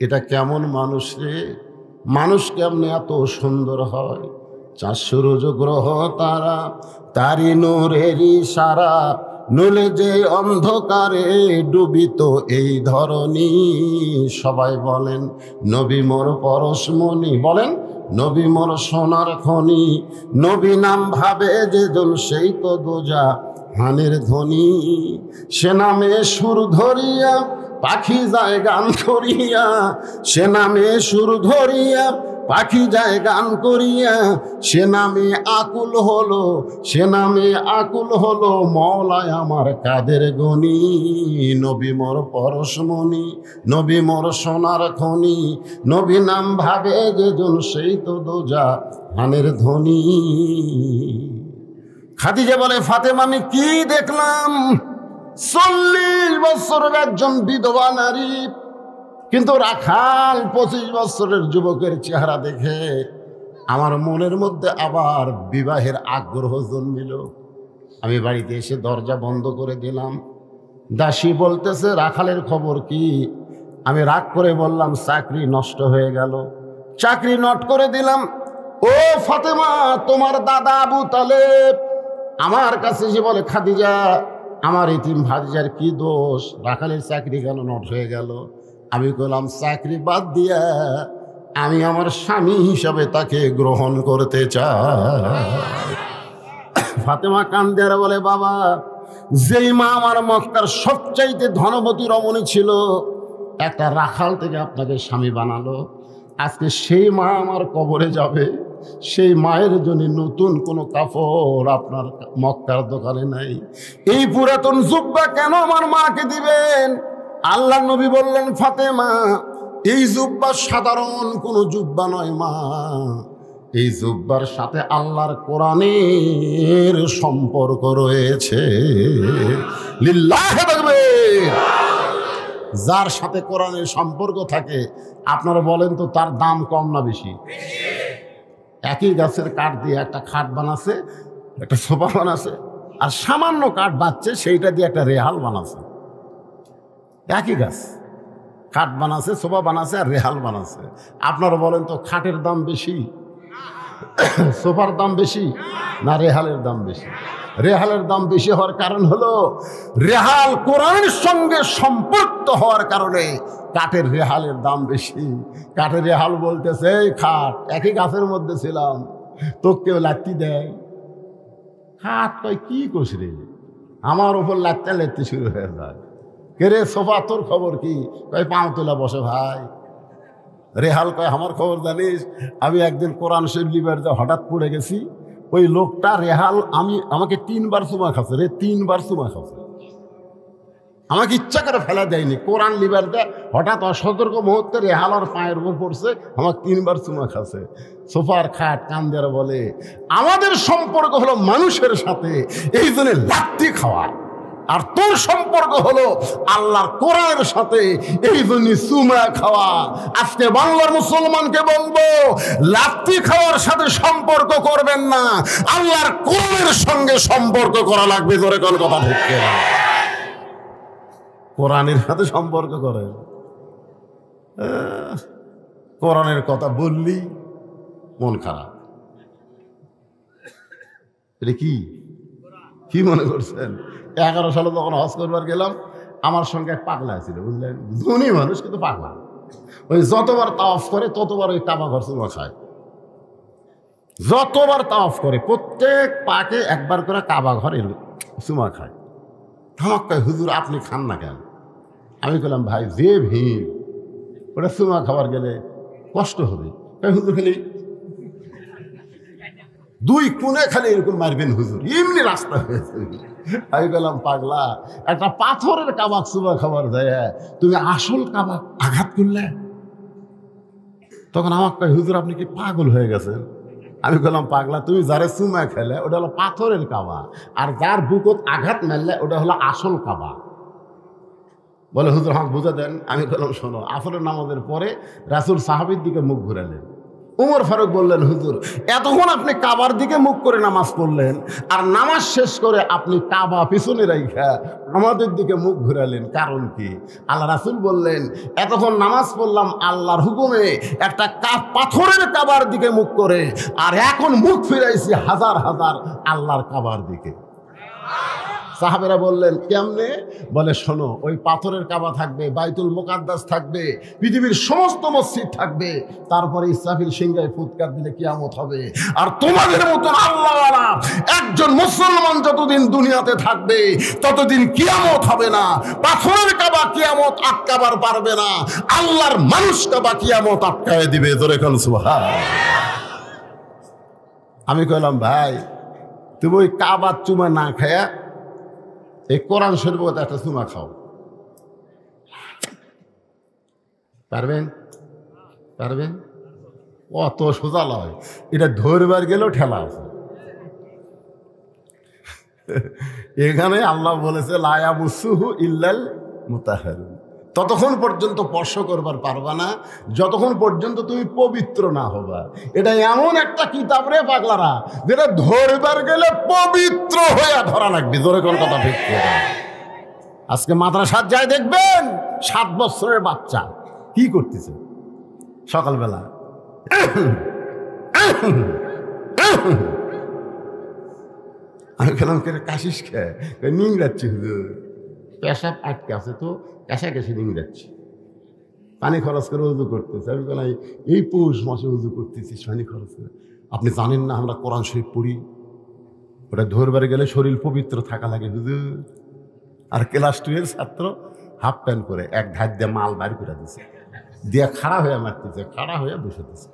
এটা কেমন মানুষ রে? মানুষ কেমনে এত সুন্দর হয়? 400 রোজ গ্রহ তারা, তারি নূরেরই সারা, নলে যে অন্ধকারে ডুবিত এই ধরনী। সবাই বলেন নবী মোর পরশমণি, বলেন নবী মোর সোনার খনি, নবী নাম ভাবে যে জন সেই তো দোজা হানের ধ্বনি। সে নামে সুর ধরিয়া পাখি যায় গান করিয়া, সে নামে সুর ধরিয়া পাখি যায় গান করিয়া, সে নামে আকুল হলো, সে নামে আকুল হলো মওলায় আমার কাদের গনি। নবী মোর পরশমণি, নবী মোর সোনার খনি, নবী নাম ভাবে যে জন সেই তো দোজা হানের ধ্বনি। খাদিজা বলে, ফাতেমা আমি কি দেখলাম? 40 বছরের একজন বিধবা নারী, কিন্তু রাখাল 25 বছরের যুবকের চেহারা দেখে আমার মনের মধ্যে আবার বিবাহের আগ্রহ জন্মিল। আমি বাড়িতে এসে দরজা বন্ধ করে দিলাম। দাসী বলতেছে, রাখালের খবর কি? আমি রাগ করে বললাম, চাকরি নষ্ট হয়ে গেল। চাকরি নট করে দিলাম। ও ফাতেমা, তোমার দাদা আবু তালেব আমার কাছে এসে বলে, খাদিজা, আমার ইতিম ভাতিজার কি দোষ? রাখালের চাকরি কেন নট হয়ে গেল? আমি বললাম, চাকরি বাদ দিয়া আমি আমার স্বামী হিসাবে তাকে গ্রহণ করতে চাই। ফাতেমা কান্দিয়া বলে, বাবা, যেই মা আমার মক্কার সবচাইতে ধনবতী রমণী ছিল, একটা রাখাল থেকে আপনাকে স্বামী বানালো, আজকে সেই মা আমার কবরে যাবে, সেই মায়ের জন্য নতুন কোনো কাপড় আপনার মক্কার দোকানে নাই। এই পুরাতন জুব্বা কেন আমার মাকে দিবেন? আল্লাহ নবী বললেন, ফাতেমা, এই জুব্বা সাধারণ কোনো জুব্বা নয় মা, এই জুব্বার সাথে আল্লাহর কোরআনের সম্পর্ক রয়েছে। লিল্লাহি তাকবীর। যার সাথে কোরআনের সম্পর্ক থাকে, আপনারা বলেন তো তার দাম কম না বেশি? একই গাছের কাঠ দিয়ে একটা খাট বানাচ্ছে, একটা সোফা বানাচ্ছে, আর সামান্য কাঠ বাঁচছে সেইটা দিয়ে একটা রেহাল বানাচ্ছে। একই গাছ, খাট বানাচ্ছে, সোফা বানাচ্ছে, আর রেহাল বানাচ্ছে। আপনারা বলেন তো খাটের দাম বেশি, সোফার দাম বেশি, না রেহালের দাম বেশি? রেহালের দাম বেশি হওয়ার কারণ হলো রেহাল কোরআনের সঙ্গে সম্পৃক্ত হওয়ার কারণে কাঠের রেহালের দাম বেশি। কাঠের রেহাল বলতেছে, এই খাট একই গাছের মধ্যে ছিলাম, তো কেউ লাত্তি দেয়? খাট কয়, কি কোষ রে, আমার ওপর লাত্তা লেত্তি শুরু হয়ে যায়। কে রে সোফা, তোর খবর কি? কয়, পাও তোলা বসে ভাই। রেহাল কয়, আমার খবর জানিস? আমি একদিন কোরআন শরীফ লিবার যা হঠাৎ পড়ে গেছি, ওই লোকটা রেহাল আমাকে 3 বার চুমা খাচ্ছে রে, 3 বার চুমা খাচ্ছে। আমাকে ইচ্ছা করে ফেলা দেয়নি, কোরআন লিবার দেয়, হঠাৎ অসতর্ক মুহূর্তে রেহাল আর পায়ের উপর পড়ছে, আমাকে 3 বার চুমা খাচ্ছে। সোফার খাট কান্দের বলে আমাদের সম্পর্ক হলো মানুষের সাথে, এই জন্য লাত্তি খাওয়া, আর তোর সম্পর্ক হলো আল্লাহর কোরআনের সাথে, এই জন্য চুমা খাওয়া। আজকে বাংলার মুসলমানকে বলবো, লাত্তি খাওয়ার সাথে সম্পর্ক করবেন না, আল্লাহর কোরআনের সঙ্গে সম্পর্ক করা লাগবে। জোরে কোন কথা ঠিক না? কোরআনের সাথে সম্পর্ক করে। কোরআনের কথা বললি মন খারাপ। এটা কি মনে করছেন? 11 সালে যখন হজ করবার গেলাম, আমার সঙ্গে এক পাগলা ছিল, বুঝলেন, ধনী মানুষ কিন্তু পাগলা। ওই যতবার তাওয়াফ করে ততবার ওই কাবা ঘর চুমা খায়। যতবার তাওয়াফ করে প্রত্যেক পাকে একবার করে কাবা ঘরে চুমা খায়। আমাকে কয়, হুজুর আপনি খান না কেন? আমি বললাম, ভাই যে ভিড়, ওটা চুমা খাবার গেলে কষ্ট হবে। হুজুর খালি 2 কোণে খালি এরকম মারবেন হুজুর, এমনি রাস্তা হয়েছে। আমি বললাম, পাগলা, একটা পাথরের কাবাক চুমা খাবার যায়, তুমি আসল কাবাক আঘাত করলে? তখন আমাকে কয়, হুজুর আপনি কি পাগল হয়ে গেছেন? আমি বললাম, পাগলা, তুমি যারে চুমা খেলে ওটা হলো পাথরের কাবা, আর যার বুকত আঘাত মারলে ওটা হলো আসল কাবা। বলে, হুজুর আমাকে বুঝা দেন। আমি বললাম, শোনো, আসরের নামাজের পরে রাসূল সাহাবীর দিকে মুখ ঘুরালেন। উমর ফারুক বললেন, হুজুর এতক্ষণ আপনি কাবার দিকে মুখ করে নামাজ পড়লেন, আর নামাজ শেষ করে আপনি কাবা পিছনে রাইখা আমাদের দিকে মুখ ঘুরালেন, কারণ কি? আল্লাহ রাসূল বললেন, এতক্ষণ নামাজ পড়লাম আল্লাহর হুকুমে একটা পাথরের কাবার দিকে মুখ করে, আর এখন মুখ ফিরাইছি হাজার হাজার আল্লাহর কাবার দিকে। সাহাবেরা বললেন, কেমনে? বলে, শোনো, ওই পাথরের কাবা থাকবে, বাইতুল মুকাদ্দাস থাকবে, পৃথিবীর সমস্ত মসজিদ থাকবে, তারপরে ইসরাফিল সিংহায় ফুৎকার দিলে কিয়ামত হবে, আর তোমাদের মতন আল্লাহওয়ালা একজন মুসলমান যতদিন দুনিয়াতে থাকবে ততদিন কিয়ামত হবে না। পাথরের কাবা কিয়ামত আটকাবার পারবে না, আল্লাহর মানুষ কাবা কিয়ামত আটকায় দিবে। জোরে বল সুবহানাল্লাহ। আমি কইলাম, ভাই তুমি ওই কাবার চুমা না খায়া এই কোরআন শরীফ একটা চুমা খাও, পারবেন? অত সোজা লয়, এটা ধরবার গেলেও ঠেলা আছে। এখানে আল্লাহ বলেছে, লা ইয়ামুসুহু ইল্লাল মুতাহহারুন, ততক্ষণ পর্যন্ত স্পর্শ করবার পারবা না যতক্ষণ পর্যন্ত তুমি পবিত্র না হবা। এটা এমন একটা কিতাব রে পাগলারা, যেটা ধরবার গেলে পবিত্র হয়ে ধরা লাগবে। জোরে কোন কথা ঠিক করে? আজকে মাদ্রাসার যায় দেখবেন 7 বছরের বাচ্চা কি করতেছে সকালবেলা, আমি খেলাম কে কাশিস খেয়ে নিংড়াচ্ছি, হুজুর পেশাব আটকে আছে তো কাছাকাছি নিংড়াচ্ছি, পানি খরচ করে উজু করতেছে। আমি বললাম, এই পৌষ মাসে উজু করতেছিস পানি খরচ করে? আপনি জানেন না আমরা কোরআন শরীফ পড়ি, ওটা ধরবার গেলে শরীর পবিত্র থাকা লাগে হুজুর। আর ক্লাস 2 এর ছাত্র হাফ প্যান্ট করে এক ধার দিয়ে মাল বাড়ি করে দিছে, দিয়ে খাড়া হয়ে মারতেছে, খাড়া হয়ে বসে দিছে।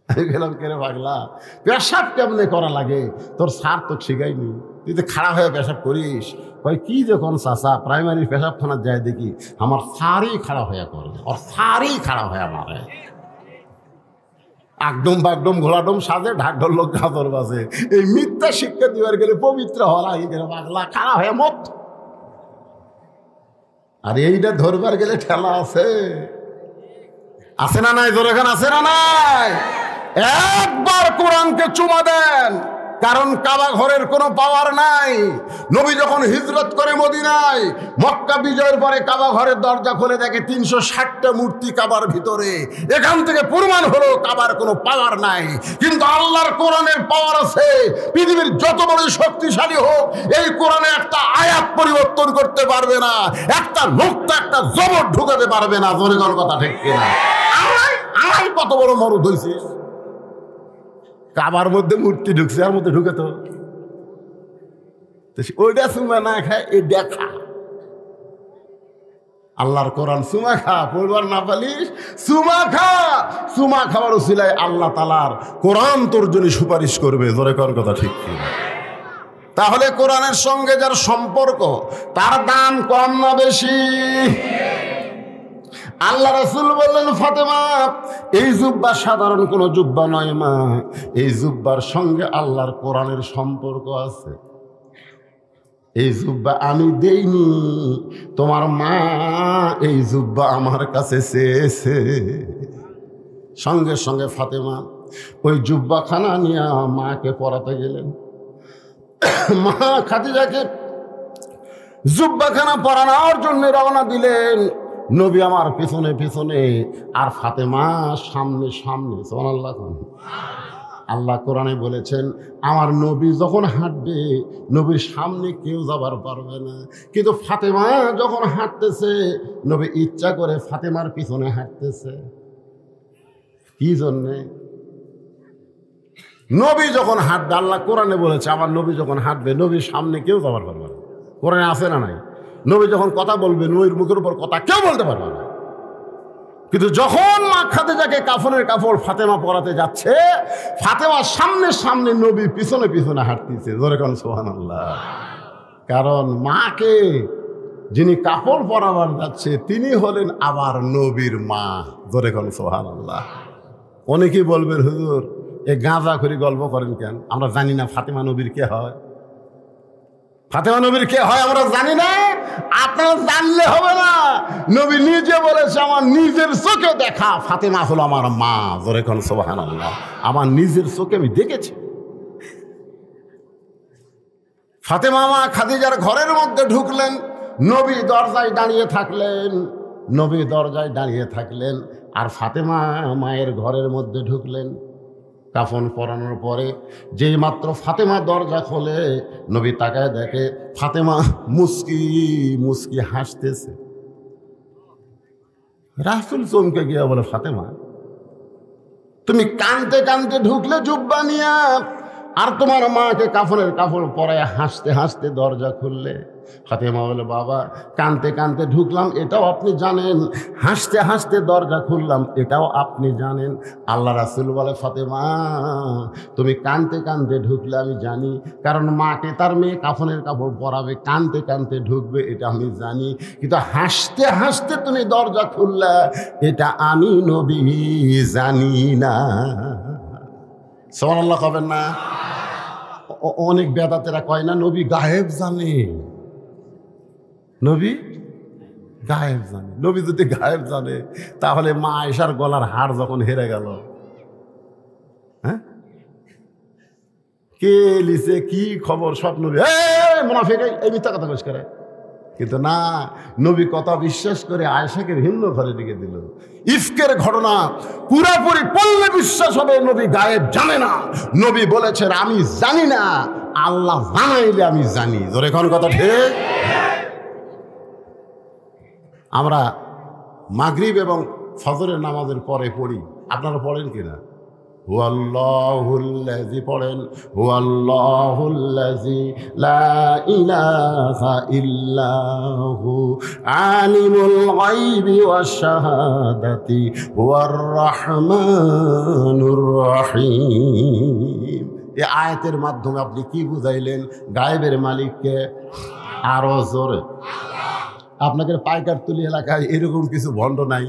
আমি গেলাম, কেন পাগলা, পেশাব কেমনে করা লাগে তোর স্যার তো শিখাইনি, তুই তো খাড়া হয়ে পেশাব করিস? কয়, কি যখন চাষা প্রাইমারি পেশাবখানার যায় দেখি আমার সারই খাড়া হয়ে করে, ওর সারই খাড়া হয়ে মারে, একদম বাগডম ঘোলাডম সাজে ঢাকঢোল লোক গাদর বাজে। এই মিথ্যা শিক্ষা দিবার গেলে পবিত্র হওয়া লাগে কেন পাগলা? খাড়া হয়ে মত। আর এইটা ধরবার গেলে ঠেলা আছে না নাই? জোরে খান, আছে না নাই? একবার কোরআনকে চুমা দেন, কারণ কাবা ঘরের কোনো পাওয়ার নাই। নবী যখন হিজরত করে মদিনায়, মক্কা বিজয়ের পরে কাবা ঘরের দরজা খুলে দেখে 360টা মূর্তি কাবার ভিতরে। এখান থেকে প্রমাণ হলো কাবার কোনো পাওয়ার নাই, কিন্তু আল্লাহর কোরআনের পাওয়ার আছে। পৃথিবীর যত বড় শক্তিশালী হোক, এই কোরআনে একটা আয়াত পরিবর্তন করতে পারবে না, একটা নোক্তা, একটা জবর ঢুকাতে পারবে না। জোরে কোন কথা ঠিক কিনা? আড়াই কত বড় মরদ হয়েছে, কাবার মধ্যে মূর্তি ঢুকছে, আর মধ্যে ঢুকে তো ওইটা চুমা না খায়, এই দেখা। আল্লাহর কোরআন সুমা খা, পড়বার না পালিস সুমা খা। সুমা খাওয়ার উসিলায় আল্লাহ তাআলার কোরআন তোর জন্য সুপারিশ করবে। জোরে কর কথা ঠিক কি? তাহলে কোরআনের সঙ্গে যার সম্পর্ক তার দাম কম না বেশি? আল্লাহ রাসূল বললেন, ফাতেমা এই জুব্বা সাধারণ কোনো জুব্বা নয় মা, এই জুব্বার সঙ্গে আল্লাহর কোরআনের সম্পর্ক আছে। এই জুব্বা আমি দেইনি, তোমার মা এই জুব্বা আমার কাছে চেয়েছে। সঙ্গে সঙ্গে ফাতেমা ওই জুব্বাখানা নিয়ে মাকে পরাতে গেলেন। মা খাদিজাকে জুব্বাখানা পরানোর জন্য রওনা দিলেন। নবী আমার পিছনে পিছনে, আর ফাতেমা সামনে সামনে। সুবহানাল্লাহ। আল্লাহ কোরআনে বলেছেন, আমার নবী যখন হাঁটবে নবীর সামনে কেউ যাবার পারবে না। কিন্তু ফাতেমা যখন হাঁটতেছে নবী ইচ্ছা করে ফাতেমার পিছনে হাঁটতেছে। কি জন্যে? নবী যখন হাঁটবে, আল্লাহ কোরআনে বলেছে আমার নবী যখন হাঁটবে নবীর সামনে কেউ যাবার পারবে না। কোরআনে আছে না নাই? নবী যখন কথা বলবে নবীর মুখের উপর কথা কেউ বলতে পারবে না। কিন্তু যখন মা খাদিজাকে কাফনের কাপড় ফাতেমা পরাতে যাচ্ছে, ফাতেমার সামনে সামনে, নবী পিছনে পিছনে হাঁটতেছে। জোরে কোন সুবহানাল্লাহ। কারণ মাকে যিনি কাপড় পরাবার যাচ্ছে তিনি হলেন আবার নবীর মা। জোরে কোন সুবহানাল্লাহ। অনেকেই বলবেন, হুজুর এ গাঁজা করে গল্প করেন কেন? আমরা জানি না ফাতেমা নবীর কে হয়। ফাতেমা নবীর কে হয় আমরা জানি না। আপনারা জানলে হবে না। নবী নিজে বলেছে, আমার নিজের চোখে দেখা ফাতেমা হলো আমার মা। জোরে কোন সুবহানাল্লাহ। আমার নিজের চোখে আমি দেখেছি। ফাতেমা মা খাদিজার ঘরের মধ্যে ঢুকলেন, নবী দরজায় দাঁড়িয়ে থাকলেন। নবী দরজায় দাঁড়িয়ে থাকলেন আর ফাতেমা মায়ের ঘরের মধ্যে ঢুকলেন। কাফন পরানোর পরে যেই মাত্র ফাতেমা দরজা খোলে, নবী তাকায় দেখে ফাতেমা মুস্কি মুস্কি হাসতেছে। রাসূল চমকে গিয়ে বলে, ফাতেমা তুমি কানতে কানতে ঢুকলে জুব্বা নিয়া, আর তোমার মাকে কাফনের কাপড় পরায় হাসতে হাসতে দরজা খুললে। ফাতেমা বলে, বাবা কানতে কানতে ঢুকলাম এটাও আপনি জানেন, হাসতে হাসতে দরজা খুললাম এটাও আপনি জানেন। আল্লাহ রাসূল বলে, ফাতেমা তুমি কানতে কানতে ঢুকলে আমি জানি, কারণ মাকে তার মেয়ে কাফনের কাপড় পরাবে, কানতে কানতে ঢুকবে এটা আমি জানি। কিন্তু হাসতে হাসতে তুমি দরজা খুললা এটা আমি নবী জানি না। সুবহানাল্লাহ কবেন না? অনেক বেদাতেরা কয় না নবী গায়েব জানে। নবী গায়েব জানে। নবী যদি গায়েব জানে তাহলে মা আয়েশার গলার হাড় যখন হেরে গেল, হ্যাঁ কে লিছে কি খবর সব নবী মুনাফিক এই মিথ্যা কথা কইস করে। কিন্তু না, নবী কথা বিশ্বাস করে আয়েশাকে ভিন্ন ঘরে রেখে দিল। ইফকের ঘটনা পুরাপুরি পড়লে বিশ্বাস হবে নবী গায়েব জানে না। নবী বলেছেন আমি জানি না, আল্লাহ জানাইলে আমি জানি। ধরে কোন কথা ঠিক? আমরা মাগরিব এবং ফজরের নামাজের পরে পড়ি, আপনারা পড়েন কিনা? হুয়াল্লাহুল্লাযী পড়েন, হুয়াল্লাহুল্লাযী লা ইলাহা ইল্লাহু আলিমুল গায়বি ওয়াশ শাহাদাতি হুয়ার রাহমানুর রহিম। এই আয়াতের মাধ্যমে আপনি কি বুঝাইলেন? গায়েবের মালিককে। আরো জোরে। আপনাদের পাইকারতুলি এলাকায় এরকম কিছু ভণ্ড নাই?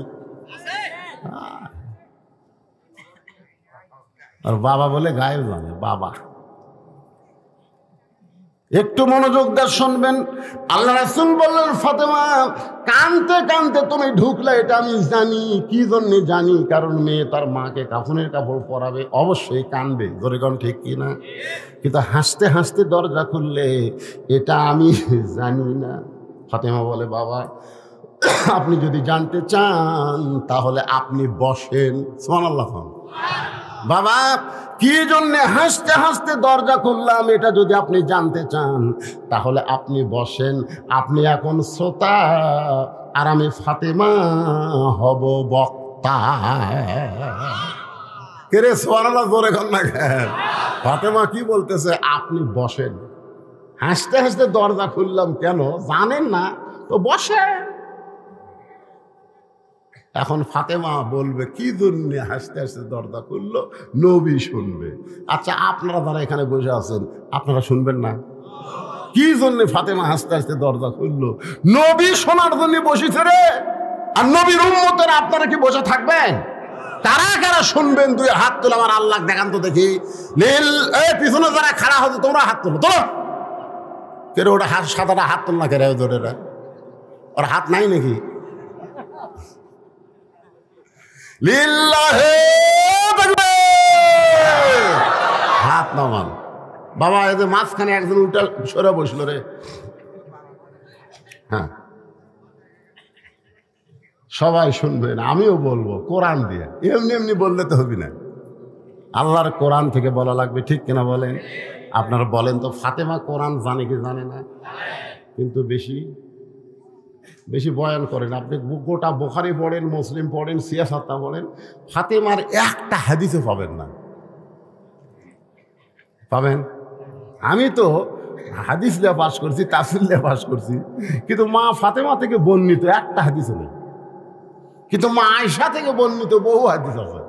আর বাবা বলে গায়েব জানে। বাবা একটু মনোযোগ দিয়ে শুনবেন। আল্লাহ রাসূল বললেন, ফাতেমা কানতে কানতে তুমি ঢুকলে এটা আমি জানি। কি জন্য জানি? কারণ মেয়ে তার মাকে কাফনের কাপড় পরাবে, অবশ্যই কানবে। ধরে কোন ঠিক কিনা? কিন্তু হাসতে হাসতে দরজা খুললে এটা আমি জানি না। ফাতেমা বলে, বাবা আপনি যদি জানতে চান তাহলে আপনি বসেন। সুবহানাল্লাহ। বাবা কি জন্য হাসতে হাসতে দরজা খুললাম এটা যদি আপনি জানতে চান তাহলে আপনি বসেন। আপনি এখন শ্রোতা আর আমি ফাতেমা হব বক্তা। কে রে সুবহানাল্লাহ জোরে কর না কেন? ফাতেমা কি বলতেছে? আপনি বসেন। হাসতে হাসতে দরজা খুললাম কেন? জানেন না তো বসেন। এখন ফাতেমা বলবে কি জন্য হাসতে হাসতে দরজা খুললো, নবী শুনবে। আচ্ছা আপনারা যারা এখানে বসে আছেন আপনারা শুনবেন না? কি জন্য ফাতেমা হাসতে হাসতে দরজা খুললো? নবী শোনার জন্য বসেছে রে। আর নবীর উম্মতেরা আপনারা কি বসে থাকবেন? কারা কারা শুনবেন? দুই হাত তুলে আমার আল্লাহ দেখান তো দেখি। লীল এই পিছনে যারা খাড়া হতো তোমরা হাত তুলো, তোলো। কেন ওটা হাত সাদাটা হাত তুল না কেন? ওর হাত নাই নাকি? লিল্লাহে তাকবীর, হাত নামান। বাবা এদের মাঝখানে একজন উল্টা সরে বসলো রে। হ্যাঁ সবাই শুনবেন, আমিও বলবো কোরআন দিয়ে। এমনি এমনি বললে তো হবে না, আল্লাহর কোরআন থেকে বলা লাগবে, ঠিক কিনা বলেন? আপনারা বলেন তো, ফাতেমা কোরআন জানে কি জানে না? কিন্তু বেশি বেশি বয়ান করেন। আপনি গোটা বুখারী পড়েন, মুসলিম পড়েন, সিয়াসাত্তা পড়েন, ফাতেমার একটা হাদিসও পাবেন না। পাবেন? আমি তো হাদিস লিয়ে পাস করছি, তাফসীর লিয়ে পাস করছি, কিন্তু মা ফাতেমা থেকে বর্ণিত একটা হাদিসও নেই। কিন্তু মা আয়েশা থেকে বর্ণিত বহু হাদিস আছে।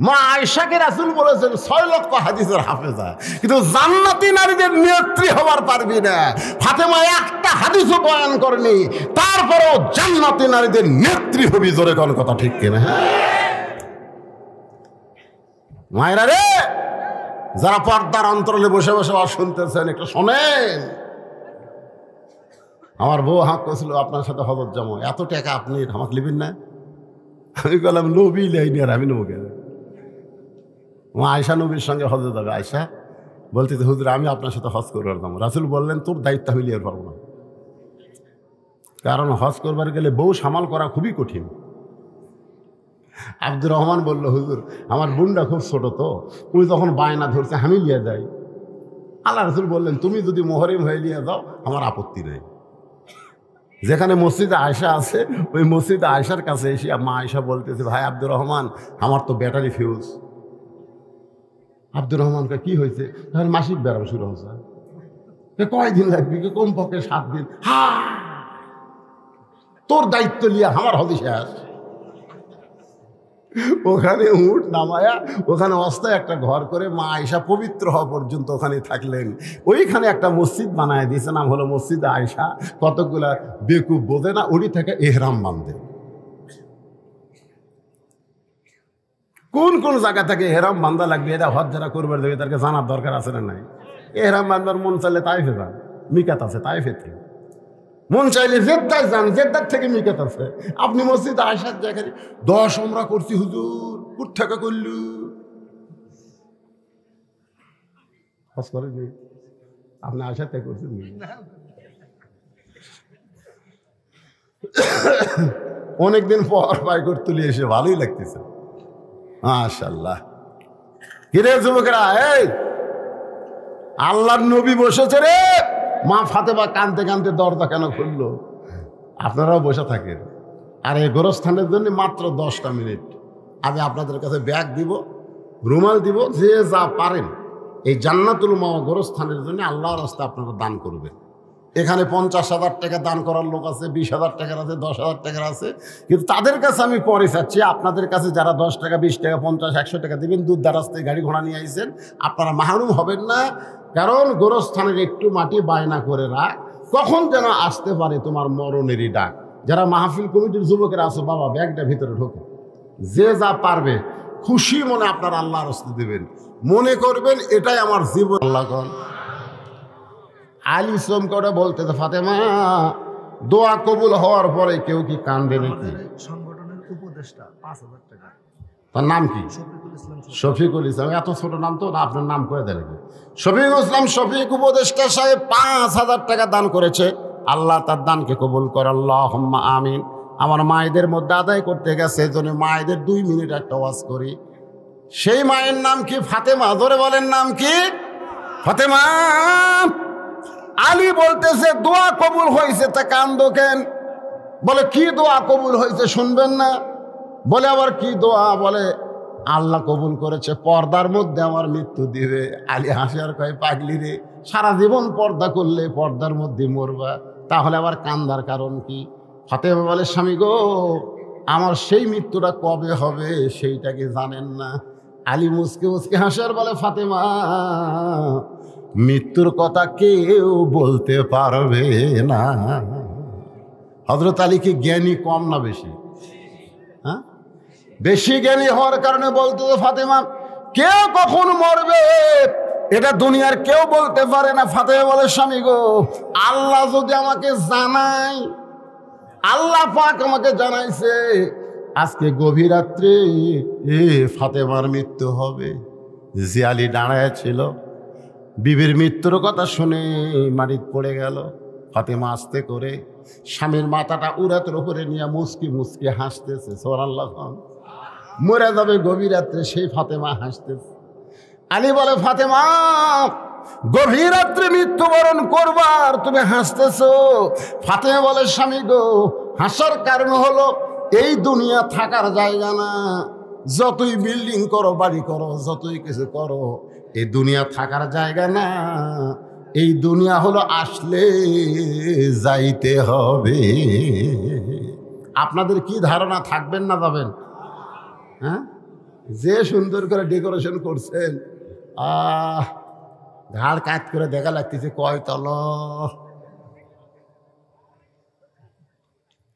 মা আয়েশাকে রাসূল বলেছেন 6 লক্ষ হাদিসের হাফেজা, কিন্তু জান্নাতি নারীদের নেত্রী হবার পারবি না। ফাতেমা একটা হাদিসও বয়ান করেনি, তারপরেও জান্নাতি নারীদের নেত্রী হবি। জোরে কোন কথা ঠিক কিনা? মায়েরা রে, যারা পর্দার অন্তরালে বসে বসে শুনতেছেন একটু শোনেন। আমার বউ হাঁক করেছিল আপনার সাথে হজরত যাবো, এত টাকা আপনি আমাকে নেবেন না? আমি বললাম নবী লাইনি, আর আমি নেবো কেন? মা আয়েশা নবীর সঙ্গে হজে যাবে। আয়েশা বলতেছে হুজুর আমি আপনার সাথে হজ করবার যাবো। রাসূল বললেন তোর দায়িত্ব হইলে আর পারবো না, কারণ হজ করবার গেলে বউ সামাল করা খুবই কঠিন। আব্দুর রহমান বলল হুজুর আমার বোনটা খুব ছোট, তো উনি তখন বায়না ধরছে আমি লিয়ে যাই। আল্লাহ রাসূল বললেন তুমি যদি মোহরিম হয়ে নিয়ে যাও আমার আপত্তি নেই। যেখানে মসজিদে আয়েশা আছে ওই মসজিদে আয়েশার কাছে এসে মা আয়েশা বলতেছে ভাই আব্দুর রহমান আমার তো ব্যাটারি ফিউজ। আব্দুর রহমানকে কি হয়েছে? মাসিক ব্যায়াম শুরু হয়েছে। কয়দিন লাগবে? কমপক্ষে 7 দিন। তোর দায়িত্ব লিয়া আমার হদি শেষ। ওখানে উঠ নামায়া ওখানে অস্থায় একটা ঘর করে মা আয়েশা পবিত্র হওয়া পর্যন্ত ওখানে থাকলেন। ওইখানে একটা মসজিদ বানায় দিয়েছে, নাম হলো মসজিদ আয়েশা। কতগুলা বেকুব বোঝে না, ওটি থেকে এহরাম বাঁধে। কোন কোন জায়গা থেকে এহরাম বান্ধা লাগবে এটা হজ যারা করবার দেবে তাদেরকে জানার দরকার আছে না নাই? এহরাম বান্ধার মন চাইলে তাইফে যান, মিকাত আছে তাইফে থেকে। মন চাইলে জেদ্দায় যান, জেদ্দার থেকে মিকাত আছে। আপনি মসজিদ আয়েশার জায়গায় 10 আমরা করছি হুজুর, কুট থেকে করলু হজ করেনি? আপনি আয়েশার থেকে করছেন? অনেকদিন পর বাইকর তুলে এসে ভালোই লাগতেছে মাশাআল্লাহ। কিরে যুবকেরা, এই আল্লাহর নবী বসেছে রে। মা ফাতেমা কাঁদতে কাঁদতে দরজা কেন খুললো? আপনারাও বসে থাকেন। আর এই গোরস্থানের জন্য মাত্র 10টা মিনিট আমি আপনাদের কাছে ব্যাগ দিব, রুমাল দিব, যে যা পারেন এই জান্নাতুল মাওয়া গোরস্থানের জন্য আল্লাহর রাস্তায় আপনারা দান করবেন। এখানে 50,000 টাকা দান করার লোক আছে, 20,000 টাকার আছে, 10,000 টাকার আছে। কিন্তু তাদের কাছে আমি পরে চাচ্ছি আপনাদের কাছে যারা 10 টাকা, 20 টাকা, 50, 100 টাকা দেবেন, দূর দারাজ থেকে গাড়ি ঘোড়া নিয়ে আইছেন, আপনারা মাহরুম হবেন না। কারণ গোরস্থানের একটু মাটি বায়না করে রাখ, কখন যেন আসতে পারে তোমার মরণেরই ডাক। যারা মাহফিল কমিটির যুবকেরা আছে বাবা ব্যাগটা ভিতরে ঢোকে, যে যা পারবে খুশি মনে আপনারা আল্লাহর রাস্তা দেবেন, মনে করবেন এটাই আমার জীবন। আল্লাহ কন আলী সোমকে বলতে ফাতেমা দোয়া কবুল হওয়ার পরে কেউ কি কান্দে নাকি? সংগঠনের উপদেষ্টা 5,000 টাকা। তার নাম কি? শফিকুল ইসলাম। এত ছোট নাম তো না, আপনার নাম করে দেয় নাকি? শফিকুল ইসলাম শফিক উপদেষ্টা সাহেব 5,000 টাকা দান করেছে। আল্লাহ তার দানকে কবুল করে, আল্লাহুম্মা আমিন। আমার মায়েদের মধ্যে আদায় করতে গেছে, এই জন্য মায়েদের 2 মিনিট একটা ওয়াজ করি। সেই মায়ের নাম কি? ফাতেমা। ধরে বলেন নাম কি? ফাতেমা। আলী বলতেছে দোয়া কবুল হয়েছে, তা কান্দো কেন? বলে কি দোয়া কবুল হয়েছে শুনবেন না? বলে আবার কি দোয়া? বলে আল্লাহ কবুল করেছে পর্দার মধ্যে আমার মৃত্যু দিবে। আলী হাসি আর কয় পাগলি রে, সারা জীবন পর্দা করলে পর্দার মধ্যে মরবা, তাহলে আবার কান্দার কারণ কি? ফাতেমা বলে স্বামী গো আমার সেই মৃত্যুটা কবে হবে সেইটাকে জানেন না। আলী মুসকে মুসকে হাসার বলে, ফাতেমা মৃত্যুর কথা কেউ বলতে পারবে না। হযরত আলী কি জ্ঞানী কম না বেশি? হ্যাঁ, বেশি জ্ঞানী হওয়ার কারণে বলতে, ফাতেমা কেউ কখন মরবে এটা দুনিয়ার কেউ বলতে পারে না। ফাতেমা বলে, স্বামী গো, আল্লাহ যদি আমাকে জানায়, আল্লাহ পাক আমাকে জানাইছে আজকে গভীর রাত্রে ফাতেমার মৃত্যু হবে। যে আলী দাঁড়ায় ছিল, বিবির মৃত্যুর কথা শুনে মাটিতে পড়ে গেল। ফাতেমা আস্তে করে স্বামীর মাথাটা উরাতের উপরে নিয়ে মুচকি মুচকি হাসতেছে। সুবহানাল্লাহ। মরে যাবে গভীর রাত্রে, সেই ফাতেমা হাসতেছে। আলী বলে, ফাতেমা গভীর রাত্রে মৃত্যুবরণ করবার তুমি হাসতেছো? ফাতেমা বলে, স্বামী গো, হাসার কারণ হলো এই দুনিয়া থাকার জায়গা না। যতই বিল্ডিং করো, বাড়ি করো, যতই কিছু করো, এই দুনিয়া থাকার জায়গা না। এই দুনিয়া হলো আসলে যাইতে হবে। আপনাদের কি ধারণা, থাকবেন না যাবেন? হ্যাঁ, যে সুন্দর করে ডেকোরেশন করছেন, ঘাড় কাজ করে দেখা লাগতেছে কয় তল।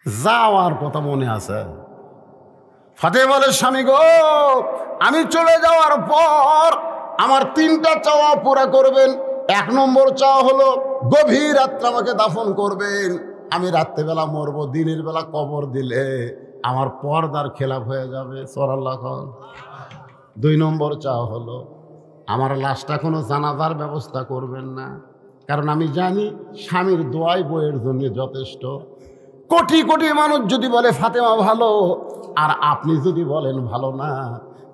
যাওয়ার কথা মনে আছে? ফাতেমা বলে, স্বামী গো, আমি চলে যাওয়ার পর আমার 3টা চাওয়া পুরা করবেন। 1 নম্বর চাওয়া হলো গভীর রাত্রে আমাকে দাফন করবেন। আমি রাত্রেবেলা মরবো, দিনের বেলা কবর দিলে আমার পর্দার খেলাফ হয়ে যাবে। সুবহানাল্লাহ। 2 নম্বর চাওয়া হলো আমার লাশটা কোনো জানাজার ব্যবস্থা করবেন না, কারণ আমি জানি স্বামীর দোয়াই বইয়ের জন্য যথেষ্ট। কোটি কোটি মানুষ যদি বলে ফাতেমা ভালো, আর আপনি যদি বলেন ভালো না,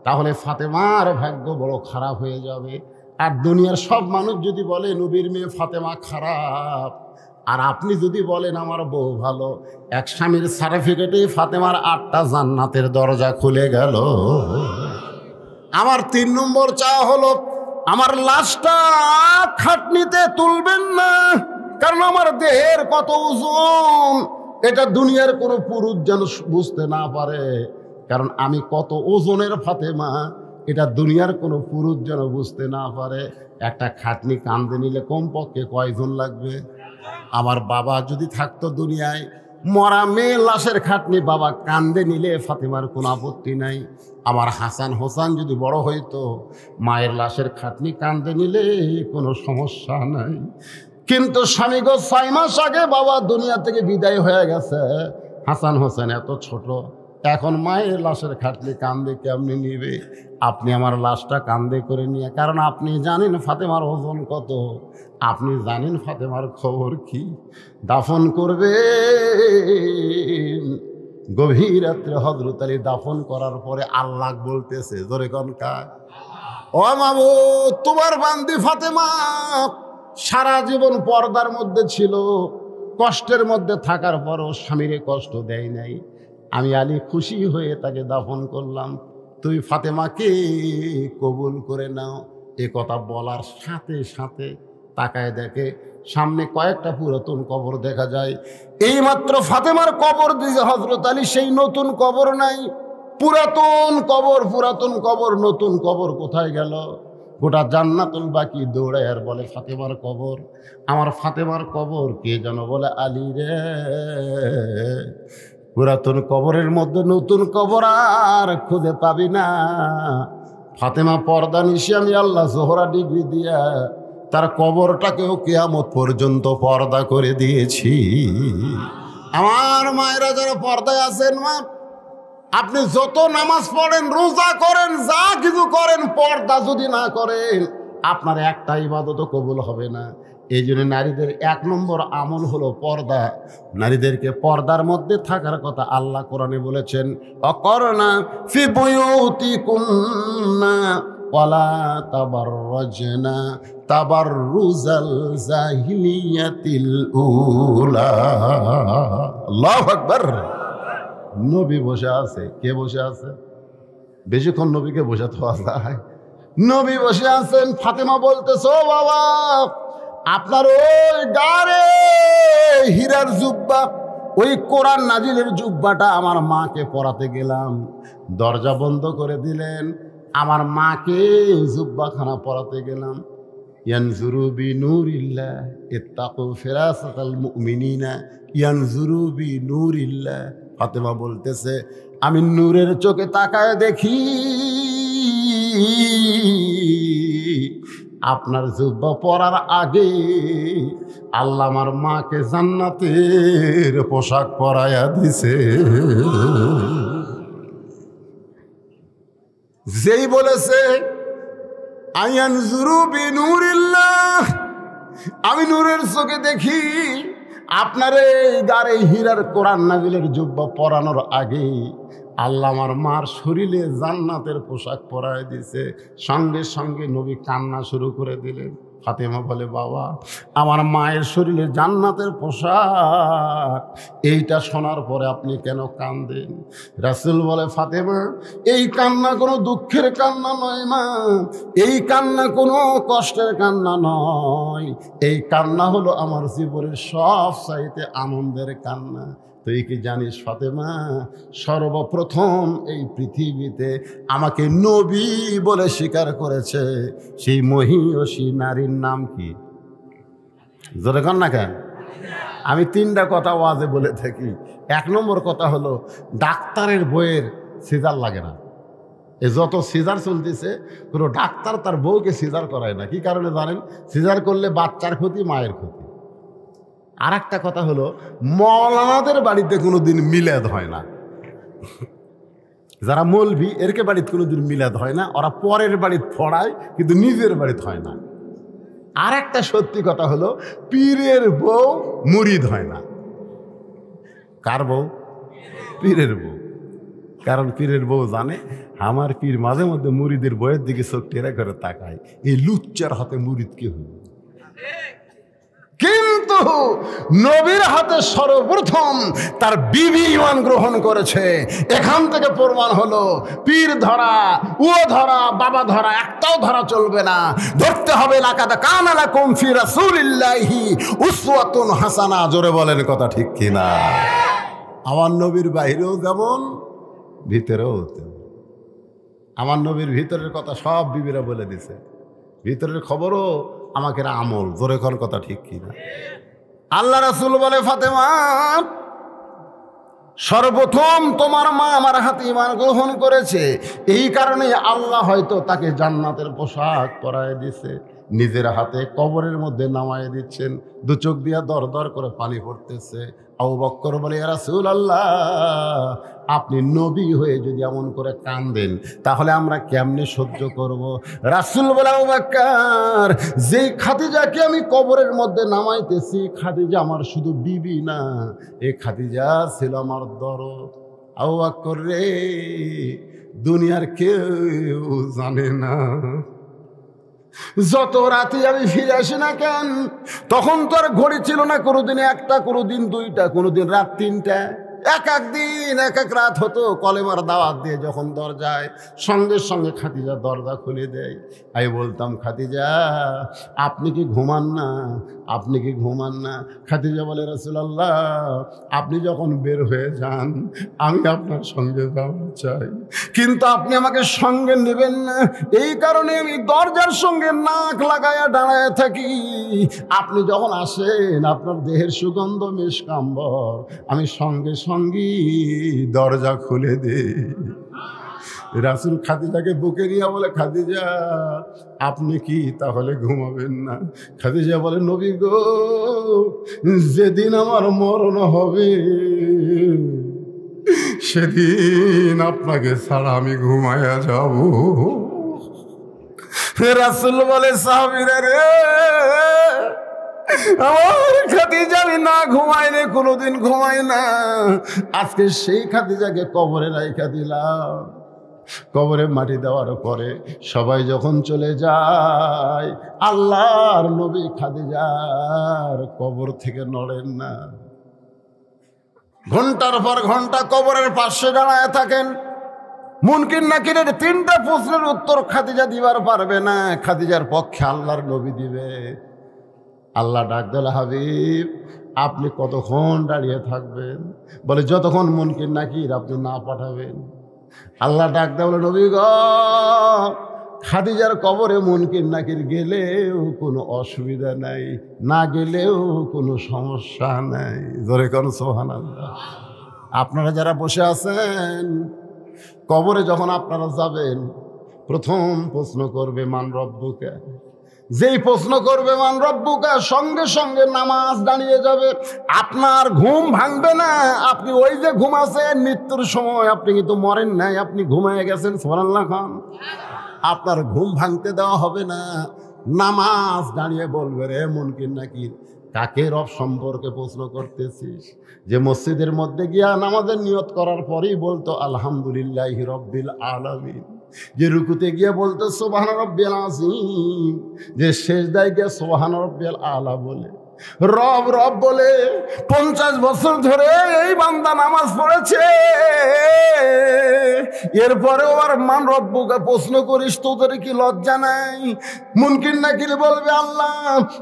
তাহলে ফাতেমার ভাগ্য বড় খারাপ হয়ে যাবে। আর দুনিয়ার সব মানুষ যদি বলে নবীর মেয়ে ফাতেমা খারাপ, আর আপনি যদি বলেন আমার বউ ভালো, এক স্বামীর সার্টিফিকেটে ফাতেমার 8টা জান্নাতের দরজা খুলে গেল। আমার 3 নম্বর চাওয়া হলো আমার লাশটা খাটনিতে তুলবেন না, কারণ আমার দেহের কত ওজন এটা দুনিয়ার কোনো পুরুষ যেন বুঝতে না পারে। কারণ আমি কত ওজনের ফাতেমা এটা দুনিয়ার কোনো পুরুষ যেন বুঝতে না পারে। একটা খাটনি কান্দে নিলে কমপক্ষে কয়জন লাগবে? আমার বাবা যদি থাকতো দুনিয়ায়, মরা মেয়ে লাশের খাটনি বাবা কান্দে নিলে ফাতেমার কোনো আপত্তি নাই। আমার হাসান হোসেন যদি বড় হইতো, মায়ের লাশের খাটনি কান্দে নিলে কোনো সমস্যা নাই। কিন্তু স্বামী গো, 6 মাস আগে বাবা দুনিয়া থেকে বিদায় হয়ে গেছে। হাসান হোসেন এত ছোট, এখন মায়ের লাশের খাটনি কান্দে কেমনি নিবে? আপনি আমার লাশটা কান্দে করে নিয়ে, কারণ আপনি জানেন ফাতেমার ওজন কত, আপনি জানেন ফাতেমার খবর কি, দাফন করবে। গভীর রাত্রে হযরত আলী দাফন করার পরে আল্লাহ বলতেছে, জোরে কোন কাজ, ও মাবুদ, তোমার বান্দি ফাতেমা সারা জীবন পর্দার মধ্যে ছিল, কষ্টের মধ্যে থাকার পরও স্বামীরে কষ্ট দেয় নাই। আমি আলী খুশি হয়ে তাকে দাফন করলাম, তুই ফাতেমাকে কবুল করে নাও। এ কথা বলার সাথে সাথে তাকায় দেখে সামনে কয়েকটা পুরাতন কবর দেখা যায়। এইমাত্র ফাতেমার কবর দিয়েছে হযরত আলী, সেই নতুন কবর নাই, পুরাতন কবর। পুরাতন কবর, নতুন কবর কোথায় গেল? গোটা জান্নাতুল বাকি দৌড়ায় আর বলে, ফাতেমার কবর, আমার ফাতেমার কবর কে যেন বলে, আলী রে। পুরাতন কবরের মধ্যে নতুন কবর আর খুঁজে পাবি না। ফাতেমা পর্দা নিশি আমি আল্লাহ জোহরা ডিগ্রি দিয়া তার কবরটাকেও কিয়ামত পর্যন্ত পর্দা করে দিয়েছি। আমার মায়েরা যারা পর্দায় আছেন, মা, আপনি যত নামাজ পড়েন, রোজা করেন, যা কিছু করেন, পর্দা যদি না করেন আপনার একটা ইবাদতও কবুল হবে না। এই জন্য নারীদের 1 নম্বর আমল হলো পর্দা। নারীদেরকে পর্দার মধ্যে থাকার কথা আল্লাহ কোরআনে বলেছেন, অকরনা ফি বুয়ুতিকুন্না ওয়ালা তাবাররাজনা তাবাররুজাল জাহিলিয়াতিল উলা। আল্লাহু আকবার। নবী বসে আছে, কে বসে আছে? বেশিক্ষণ নবীকে বসাতে হয়। নবী বসে আছেন, ফাতেমা বলতেছে, ও বাবা, আপনার ওই গারে হীরার জুব্বা, ওই কোরআন নাজিলের জুব্বাটা আমার মাকে পরাতে গেলাম, দরজা বন্ধ করে দিলেন। আমার মাকে জুব্বাখানা পরাতে গেলাম। ইয়ানজুরু বিনূরিল্লাহ ইত্তাকু ফিরাসাতাল মুমিনিনা ইয়ানজুরু বিনূরিল্লাহ। ফাতেমা বলতেছে, আমি নূরের চোখে তাকায় দেখি আপনার জুব্বা পরার আগে আল্লাহ আমার মাকে জান্নাতের পোশাক পরাইয়া দিছে। যেই বলেছে আয়ানজুরু বিনূরিল্লাহ, আমি নূরের চোখে দেখি আপনার এই গারে হীরার কোরআন নাজিলের জুব্বা পরানোর আগে আল্লাহ আমার মার শরীরে জান্নাতের পোশাক পরায় দিছে। সঙ্গে সঙ্গে নবী কান্না শুরু করে দিলেন। ফাতেমা বলে, বাবা, আমার মায়ের শরীরে জান্নাতের পোশাক, এইটা শোনার পরে আপনি কেন কান্দেন? রাসূল বলে, ফাতেমা, এই কান্না কোনো দুঃখের কান্না নয় মা, এই কান্না কোনো কষ্টের কান্না নয়, এই কান্না হলো আমার জীবনের সব চাইতে আনন্দের কান্না। তুই কি জানিস ফাতেমা, সর্বপ্রথম এই পৃথিবীতে আমাকে নবী বলে স্বীকার করেছে সেই মহিয়সী নারীর নাম কি? জোরে কর না কেন? আমি 3টা কথা ওয়াজে বলে থাকি। 1 নম্বর কথা হলো, ডাক্তারের বইয়ের সিজার লাগে না। এ যত সিজার চলতেছে, কোনো ডাক্তার তার বউকে সিজার করায় না। কি কারণে জানেন? সিজার করলে বাচ্চার ক্ষতি, মায়ের ক্ষতি। আর একটা কথা হলো, মৌলানাদের বাড়িতে কোনোদিন মিলাদ হয় না। যারা মৌলভী, এরকে বাড়িতে কোনোদিন মিলাদ হয় না। ওরা পরের বাড়িতে পড়ায়, কিন্তু নিজের বাড়িতে হয় না। আর একটা সত্যি কথা হলো, পীরের বউ মুরিদ হয় না। কার বউ? পীরের বউ। কারণ পীরের বউ জানে আমার পীর মাঝে মধ্যে মুরিদের বইয়ের দিকে চোখ টেরা করে তাকায়, এই লুচ্চার হাতে মুরিদ কে হইল। কিন্তু নবীর হাতে সর্বপ্রথম তার বিবি ঈমান গ্রহণ করেছে। এখান থেকে প্রমাণ হলো, পীর ধরা, ও ধরা, বাবা ধরা একটাও ধরা চলবে না। ধরতে হবে লাকাদ কানা লাকুম ফি রাসূলিল্লাহি উসওয়াতুন হাসানা। জোরে বলেন কথা ঠিক কিনা? আমার নবীর বাইরেও যেমন, ভিতরেও তেমন। আমার নবীর ভিতরের কথা সব বিবিরা বলে দিছে, ভিতরের খবরও আমাকে আমল। জোরে কোন কথা ঠিক কিনা? আল্লাহ রাসূল বলে, ফাতেমা, সর্বপ্রথম তোমার মা আমার হাতে ঈমান গ্রহণ করেছে, এই কারণে আল্লাহ হয়তো তাকে জান্নাতের পোশাক পরায় দিছে, নিজের হাতে কবরের মধ্যে নামায় দিচ্ছেন। 2 চোখ দিয়া দর দর করে পানি পড়তেছে। আবু বকর বলে, ইয়া রাসূলুল্লাহ, আপনি নবী হয়ে যদি এমন করে কাঁদেন তাহলে আমরা কেমনে সহ্য করব? রাসূল বলে, আবু বকর, যেই খাদিজাকে আমি কবরের মধ্যে নামাইতেছি, খাদিজা আমার শুধু বিবি না, এই খাদিজা ছিল আমার দরদ। আবু বকর রে, দুনিয়ার কেউ জানে না, যত রাতে আমি ফিরে আসি না কেন, তখন তো আর ঘড়ি ছিল না, কোনোদিন 1টা, কোনোদিন 2টা, কোনোদিন রাত 3টা। এক এক দিন এক এক রাত হতো। কলেমার দাওয়াত দিয়ে যখন দরজায়, সঙ্গে সঙ্গে খাদিজা দরজা খুলে দেয়। আমি বলতাম, খাদিজা আপনি কি ঘুমান না? আপনি কি ঘুমান না? খাদিজা বলে, রাসূলুল্লাহ, আপনি যখন বের হয়ে যান আমি আপনার সঙ্গে যাওয়া চাই, কিন্তু আপনি আমাকে সঙ্গে নেবেন না, এই কারণে আমি দরজার সঙ্গে নাক লাগায়া দাঁড়ায় থাকি। আপনি যখন আসেন আপনার দেহের সুগন্ধ মিশকাম্বর, আমি সঙ্গে সঙ্গে দরজা খুলে দেই। রাসূল খাদিজাকে বুকে নিয়ে বলে, খাদিজা আপনি কি তাহলে ঘুমাবেন না? খাদিজা বলে, নবী গো, যেদিন আমার মরণ হবে সেদিন আপনাকে ছাড়া আমি ঘুমায়া যাব। রাসূল বলে, সাহাবীরা রে, আমার খাদিজা আমি না ঘুমাইলে কোনোদিন ঘুমাই না। আজকে সেই খাদিজাকে কবরে রাইখা দিলাম। কবরে মাটি দেওয়ার পরে সবাই যখন চলে যায়, আল্লাহর নবী খাদিজার কবর থেকে নড়েন না। ঘন্টার পর ঘন্টা কবরের পাশে দাঁড়ায় থাকেন। মুনকির নাকিরের 3টা প্রশ্নের উত্তর খাদিজা দিবার পারবে না, খাদিজার পক্ষে আল্লাহর নবী দিবে। আল্লাহ ডাক দিল, হাবিব আপনি কতক্ষণ দাঁড়িয়ে থাকবেন? বলে যতক্ষণ মুনকির নাকির আপনি না পাঠাবেন। আল্লাহ ডাক দেয়, বলে নবী গো, খাদিজার কবরে মুনকির নাকির গেলেও কোনো অসুবিধা নাই, না গেলেও কোনো সমস্যা নাই। জোরে কোন সুবহানাল্লাহ। আপনারা যারা বসে আছেন, কবরে যখন আপনারা যাবেন, প্রথম প্রশ্ন করবে মান রব্বুকা। যেই প্রশ্ন করবে মান রব্বুকা, সঙ্গে সঙ্গে নামাজ দাঁড়িয়ে যাবে। আপনার ঘুম ভাঙবে না। আপনি ওই যে ঘুমাছেন মৃত্যুর সময়, আপনি কিন্তু মরেন নাই, আপনি ঘুমায় গেছেন। সুবহানাল্লাহ খান। আপনার ঘুম ভাঙতে দেওয়া হবে না। নামাজ দাঁড়িয়ে বলবে, রে মুনকির নাকির, কাকে রব সম্পর্কে প্রশ্ন করতেছিস? যে মসজিদের মধ্যে গিয়া নামাজের নিয়ত করার পরেই বলতো আলহামদুলিল্লাহি রব্বিল আলামিন, যে রুকুতে গিয়ে বলতো সুবহান রব্বিল আযীম, যে সেজদায় গিয়ে সুবহান রব্বিল আলা বলে, রব রব বলে 50 বছর ধরে এই বান্দা নামাজ পড়েছে, এরপরেও আর মান রব্বুকে প্রশ্ন করিস, তোদের কি লজ্জা নাই? মুনকির নাকির বলবে, আল্লাহ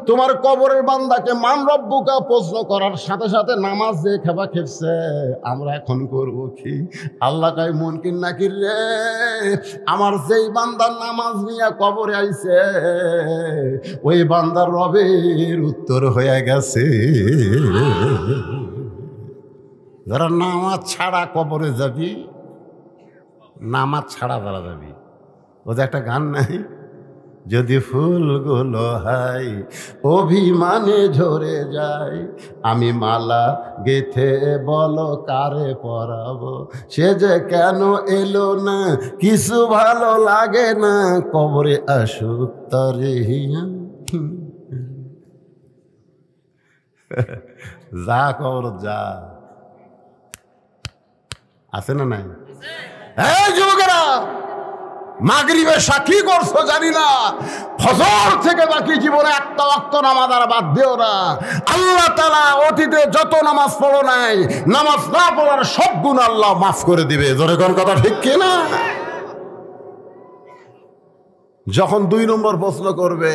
তোমার কবরের বান্দাকে মান রব্বুকে প্রশ্ন করার সাথে সাথে নামাজ যে খেপা খেপছে, আমরা এখন করব কি? আল্লাহ কয়, মুনকির নাকির রে, আমার যেই বান্দার নামাজ নিয়ে কবরে আইছে, ওই বান্দার রবের উত্তর হয়ে গেছে। যারা নামাজ ছাড়া কবরে যাবি, নামাজ ছাড়া যারা যাবি, ওদের একটা গান নাই, যদি ফুলগুলো হাই অভিমানে ঝরে যায়, আমি মালা গেথে বলো কারে পরাবো, সে যে কেন এলো না, কিছু ভালো লাগে না, কবরে আসুক তরে হিয়া। যা কবর যা, আছে না নাই? এই যুবকেরা, মাগরিবের সাক্ষী করছো জানি না, ফজর থেকে বাকি জীবনে একটা ওয়াক্ত নামাজ আর বাদ দিও না। আল্লাহ তাআলা অতীতে যত নামাজ পড়ো নাই, নামাজ না পড়ার সব গুণ আল্লাহ মাফ করে দিবে। জোরে কোন কথা ঠিক কিনা? যখন 2 নম্বর প্রশ্ন করবে,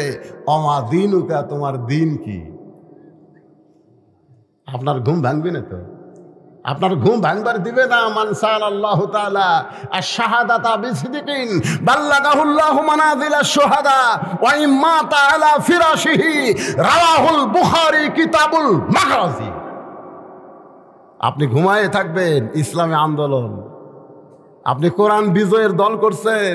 অমা দিনুকা, তোমার দিন কি? আপনার ঘুম ভাঙবে না তো? আপনার ঘুম ভাঙবার দিবে না। মান সাআলাল্লাহু তাআলা আশ-শাহাদাতা বিসিদকিন বাল্লাগাহুল্লাহু মানাজিলাশ শুহাদা ওয়া ইম্মা তাআলা ফিরাশিহি, রাওয়াহুল বুখারী কিতাবুল মাগাজি। আপনি ঘুমায়ে থাকবেন, ইসলামী আন্দোলন, আপনি কোরআন বিজয়ের দল করছেন,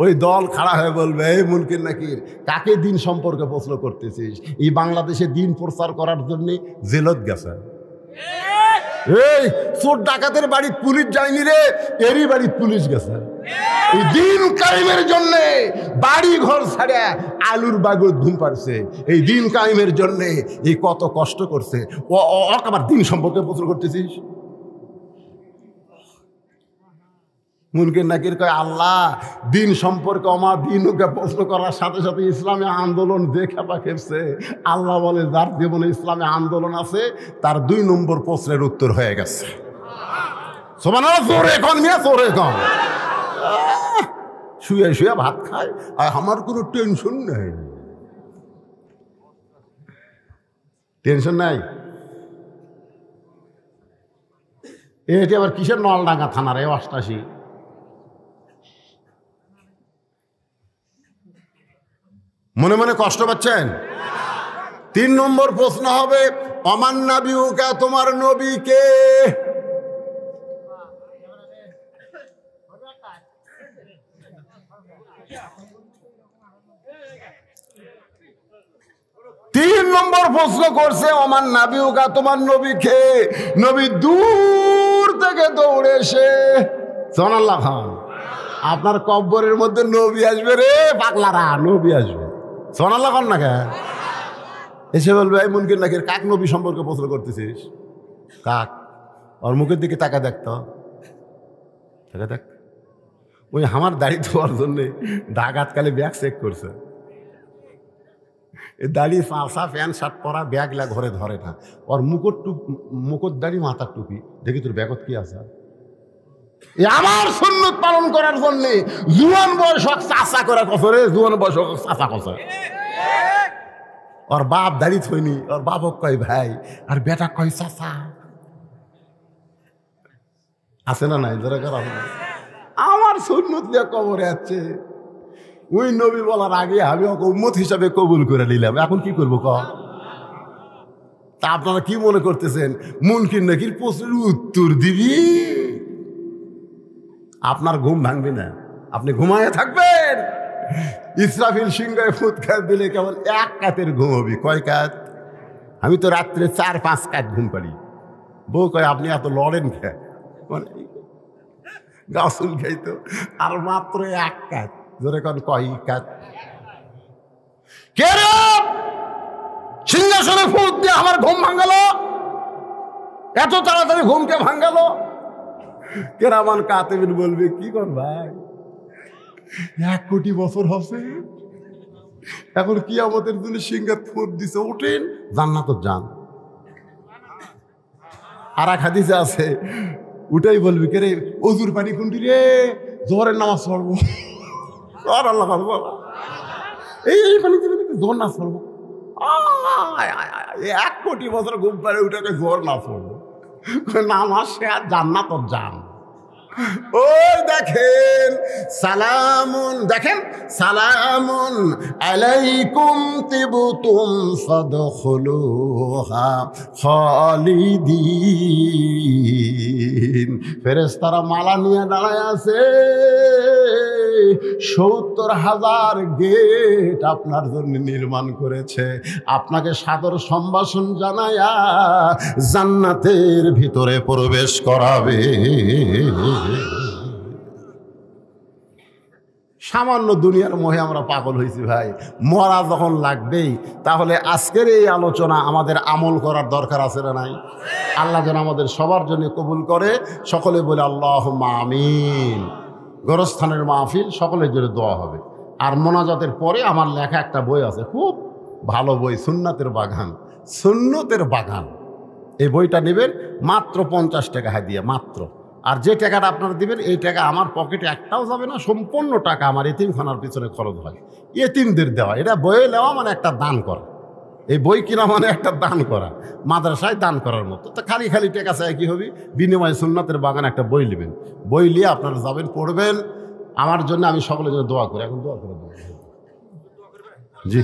ওই দল খাড়া হয়ে বলবে, এই মুনকির নাকির, কাকে দিন সম্পর্কে প্রশ্ন করতেছিস? এই বাংলাদেশে দিন প্রচার করার জন্য জেলত গেছে। এই চোর ডাকাতের বাড়ি পুলিশ যায়নি রে, এরই বাড়ি পুলিশ গেছে। এই দিন কায়েমের জন্য বাড়ি ঘর ছাড়া আলুর বাগর ঘুম পাড়ছে। এই দিন কায়েমের জন্য এই কত কষ্ট করছে, ও আবার দিন সম্পর্কে প্রশ্ন করতেছিস? মুনকির নাকির কয়, আল্লাহ দিন সম্পর্কে আমার দিনকে প্রশ্ন করার সাথে সাথে ইসলামী আন্দোলন যে খেপা খেপছে, আল্লাহ বলে যার জীবনে ইসলামী আন্দোলন আছে তার 2 নম্বর প্রশ্নের উত্তর হয়ে গেছে। সুবহানাল্লাহ। জোরে কোন মিয়া, জোরে কোন। শুয়ে শুয়ে ভাত খায় আর আমার কোনো টেনশন নেই। টেনশন নাই? এটি আবার কিসের নলডাঙ্গা থানার 88? মনে মনে কষ্ট পাচ্ছেন? 3 নম্বর প্রশ্ন হবে, অমান নাবিউকা, তোমার নবী কে? তিন নম্বর প্রশ্ন করছে, অমান নাবিউকা, তোমার নবী কে? নবী দূর থেকে দৌড়ে এসে, সুবহানাল্লাহ খান, আপনার কবরের মধ্যে নবী আসবে রে পাগলারা, নবী আসবে। সুবহানাল্লাহ খান না কেন? এসে বলবে, এই মুনকির নাকির, কাক নবী সম্পর্কে প্রশ্ন করতেছিস? কাক? ওর মুখের দিকে তাকা দেখতো, তাকা দেখ। ওই আমার দাড়ি ধোয়ার জন্যে ডাকাতকালে ব্যাগ চেক করছে। দাড়ি পাঁচা প্যান্ট শার্ট পরা, ব্যাগলা ঘরে ধরে না। ওর মুকুট দাড়ি, মাথার টুপি, দেখি তোর ব্যাগত কি আছে? আমার সুন্নত পালন করার জন্যে জুয়ান বয়স চাচা করে কসরে, জুয়ান বয়স চাচা কসে। ওর বাপ দাঁড়িয়ে থইনি, ওর বাপক কয় ভাই আর বেটা কয় চাচা। আছে না নাই? ধরে করা আমার সুন্নত দিয়ে কবরে আছে, ওই নবী বলার আগে আমি ওকে উম্মত হিসাবে কবুল করে নিলাম, এখন কি করবো ক? তা আপনারা কি মনে করতেছেন মুনকির নাকির প্রশ্নের উত্তর দিবি? আপনার ঘুম ভাঙবে না, আপনি ঘুমায় থাকবেন। ইসরাফিল সিংহায় ফুৎকার দিলে কেবল এক কাতের ঘুম হবে। কয় কাত? আমি তো রাত্রে 4-5 কাত ঘুম পারি। বউ কয় আপনি এত লড়েন খায়, মানে গাছুল খাইতো, আর মাত্র 1 কাত। ধরে কন কয় কাত? কে রে সিংহাসনে ফুৎ দিয়ে আমার ঘুম ভাঙালো? এত তাড়াতাড়ি ঘুমকে ভাঙালো? কেরামান কাতেবিন বলবে কি কর ভাই, 1 কোটি বছর হবে, এখন কি আমাদের জন্য সিংহাত ফুট দিছে, ওঠেন জান্নাত যান। আর এক হাদিসে আছে, উঠাই বলবি কে রে অজুর পানি কোনটি রে, জোহরের নামাজ পড়বো। আর আল্লাহ এই পানি দিবে জোহর নামাজ পড়বো। 1 কোটি বছর ঘুম পারে উঠাকে জোহর নামাজ পড়বো, নামাজ সে আর জান্নাত যান। ওই দেখেন সালামুন, দেখেন সালামুন আলাইকুম তিবতুম ফাদখুলুহা খালিদিন। ফেরেশতারা মালা নিয়ে দাঁড়ায় আছে, 70,000 গেট আপনার জন্য নির্মাণ করেছে, আপনাকে সাদর সম্ভাষণ জানায়া জান্নাতের ভিতরে প্রবেশ করাবে। সামান্য দুনিয়ার মোহে আমরা পাগল হয়েছি ভাই, মরা যখন লাগবেই তাহলে আজকের এই আলোচনা আমাদের আমল করার দরকার আছে না নাই? আল্লাহ যেন আমাদের সবার জন্য কবুল করে। সকলে বলে আল্লাহুম্মা আমিন। গোরস্থানের মাহফিল সকলের জন্য দোয়া হবে। আর মোনাজাতের পরে আমার লেখা একটা বই আছে, খুব ভালো বই, সুন্নাতের বাগান। সুন্নতের বাগান, এই বইটা নেবেন, মাত্র 50 টাকা হাদিয়া মাত্র। আর যে টাকাটা আপনারা দিবেন এই টাকা আমার পকেটে একটাও যাবে না, সম্পূর্ণ টাকা আমার এতিমখানার পিছনে খরচ হয়, এতিমদের দেওয়া। এটা বইয়ে নেওয়া মানে একটা দান করা, এই বই কিনা মানে একটা দান করা, মাদ্রাসায় দান করার মতো। তো খালি খালি টাকা চাই কী হবে, বিনিময়ে সুন্নাতের বাগান একটা বই নেবেন, বই নিয়ে আপনারা যাবেন, পড়বেন। আমার জন্য আমি সকলের জন্য দোয়া করি। এখন দোয়া করে দেবো। জি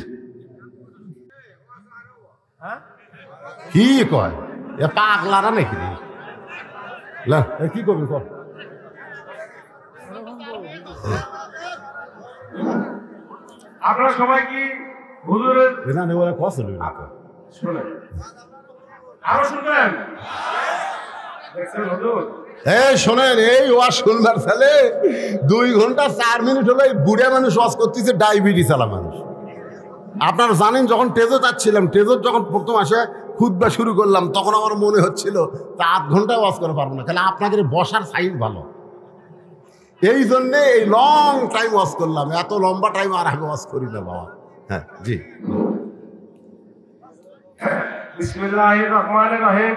কি কয় এ পাগলারা নাকি রে? কি করবেন কর? আপনারা সবাই কি হুজুরের শুনেন? আরো শুনবেন? দেখছেন হুজুর? এই শোনেন, এই ওয়াজ শুনবার ছেলে 2 ঘন্টা 4 মিনিট হলো এই বুড়া মানুষ ওয়াজ করতেছে, ডায়াবেটিস আলা মানুষ। আপনারা জানেন যখন টেজো যাচ্ছিলাম, টেজোর যখন প্রথম আসে খুতবা শুরু করলাম, তখন আমার মনে হচ্ছিল তা 8 ঘন্টায় ওয়াজ করে পারবো না, তাহলে আপনাদের বসার সাইজ ভালো, এই জন্যে এই লং টাইম ওয়াজ করলাম। এত লম্বা টাইম আর আমি ওয়াজ করি না বাবা। হ্যাঁ জি। বিসমিল্লাহির রহমানির রহিম।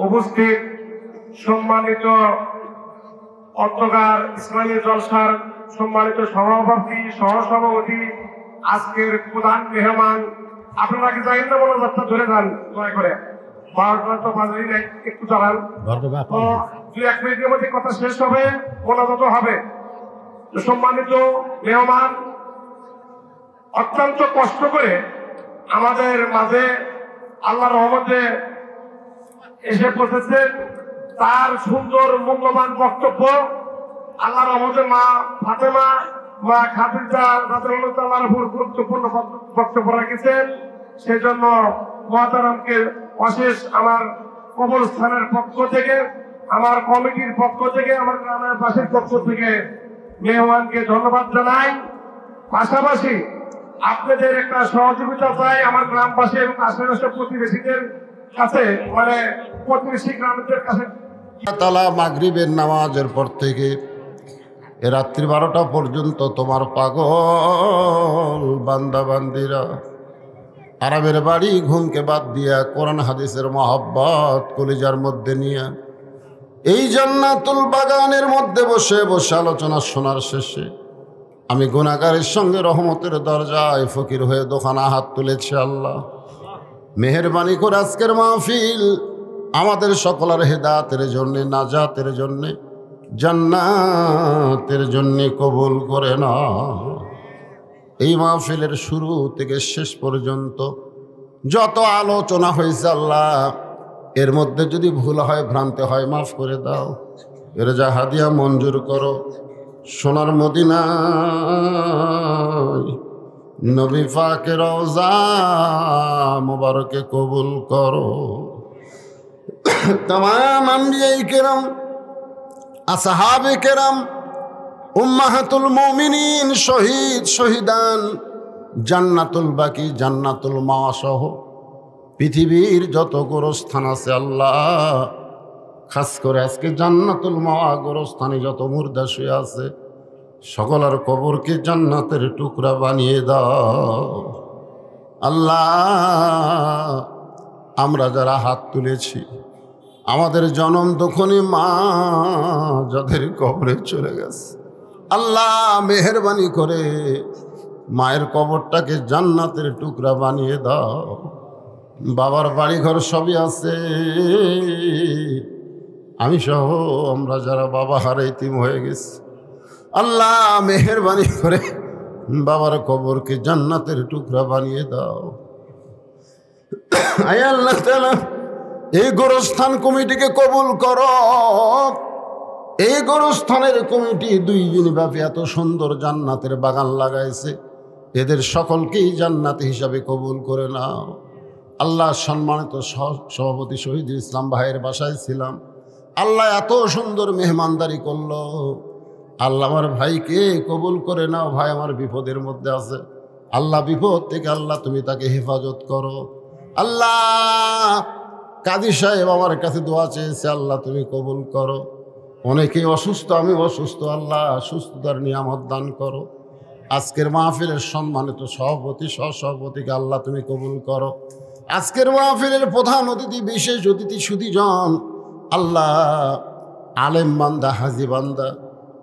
উপস্থিত সম্মানিত অধ্যকার ইসলামী জলসার সম্মানিত সভাপতি, সহসভাপতি, আজকের প্রধান মেহমান, আপনারা কি জানেন না মনোজাতটা ধরে যান দয়া করে, 12টা তো বাজেই নাই, একটু দাঁড়ান। তো 2-1 মিনিটের মধ্যে কথা শেষ হবে, মনোজাত হবে। সম্মানিত মেহমান অত্যন্ত কষ্ট করে আমাদের মাঝে আল্লাহর রহমতে এসে পৌঁছেছেন। তার সুন্দর মূল্যবান বক্তব্য আল্লাহর রহমতে মা ফাতেমা, মা খাদিজা রাদিয়াল্লাহু তাআলার উপর গুরুত্বপূর্ণ বক্তব্য রেখেছেন। সেই জন্য মুহতারামকে অশেষ আমার কবরস্থানের পক্ষ থেকে, আমার কমিটির পক্ষ থেকে, আমার গ্রামের বাসীর পক্ষ থেকে মেহমানকে ধন্যবাদ জানাই। পাশাপাশি আপনাদের একটা সহযোগিতা চাই আমার গ্রামবাসী এবং আশেপাশের প্রতিবেশীদের কাছে, মানে প্রতিবেশী গ্রামদের কাছে। তাআলা মাগরিবের নামাজের পর থেকে রাত্রি 12টা পর্যন্ত তোমার পাগল বান্দা বান্দিরা আরামের বাড়ি ঘুমকে বাদ দিয়া কোরআন হাদিসের মহব্বত কলিজার মধ্যে নিয়ে এই জান্নাতুল বাগানের মধ্যে বসে বসে আলোচনা শোনার শেষে আমি গুনাহগারের সঙ্গে রহমতের দরজায় ফকির হয়ে দোকানা হাত তুলেছি। আল্লাহ মেহেরবানি করে আজকের মাহফিল আমাদের সকলের হেদায়েতের জন্য, নাজাতের জন্য, জান্নাতের জন্য কবুল করে না। এই মাহফিলের শুরু থেকে শেষ পর্যন্ত যত আলোচনা হয়েছে আল্লাহ, এর মধ্যে যদি ভুল হয়, ভ্রান্তি হয়, মাফ করে দাও। এর যা হাদিয়া মঞ্জুর করো। সোনার মদিনায় নবী পাকের রওজা মুবারকে কবুল করো। तमाम अंबिया किराम, আসহাবে কেরাম, উম্মাহাতুল মুমিনিন, শহীদ শহীদান, জান্নাতুল বাকি, জান্নাতুল মাওয়া সহ পৃথিবীর যত গোরস্থান আছে আল্লাহ, খাস করে আজকে জান্নাতুল মাওয়া গোরস্থানে যত মুর্দা শুয়ে আছে সকলের কবরকে জান্নাতের টুকরা বানিয়ে দাও। আল্লাহ আমরা যারা হাত তুলেছি, আমাদের জনম তখনই মা যাদের কবরে চলে গেছে, আল্লাহ মেহেরবানি করে মায়ের কবরটাকে জান্নাতের টুকরা বানিয়ে দাও। বাবার বাড়িঘর সবই আছে, আমি সহ আমরা যারা বাবা হারা ইতিম হয়ে গেছি, আল্লাহ মেহেরবানি করে বাবার কবরকে জান্নাতের টুকরা বানিয়ে দাও। আয় আল্লাহ তাআলা এই গোরস্থান কমিটিকে কবুল করো। এই গোরস্থানের কমিটি 2 দিন ব্যাপী এত সুন্দর জান্নাতের বাগান লাগাইছে, এদের সকলকেই জান্নাতি হিসাবে কবুল করে নাও। আল্লাহ সম্মানিত সভাপতি শহীদুল ইসলাম ভাইয়ের বাসায় ছিলাম, আল্লাহ এত সুন্দর মেহমানদারি করলো। আল্লাহ আমার ভাইকে কবুল করে নাও। ভাই আমার বিপদের মধ্যে আছে, আল্লাহ বিপদ থেকে আল্লাহ তুমি তাকে হেফাজত করো। আল্লাহ কাজী সাহেব আমার কাছে দোয়া চেয়েছে, আল্লাহ তুমি কবুল করো। অনেকেই অসুস্থ, আমি অসুস্থ, আল্লাহ সুস্থতার নিয়ামত দান করো। আজকের মাহফিলের সম্মানিত সভাপতি সহসভাপতিকে আল্লাহ তুমি কবুল করো। আজকের মাহফিলের প্রধান অতিথি, বিশেষ অতিথি সুধীজন, আল্লাহ আলেম বান্দা, হাজি বান্দা,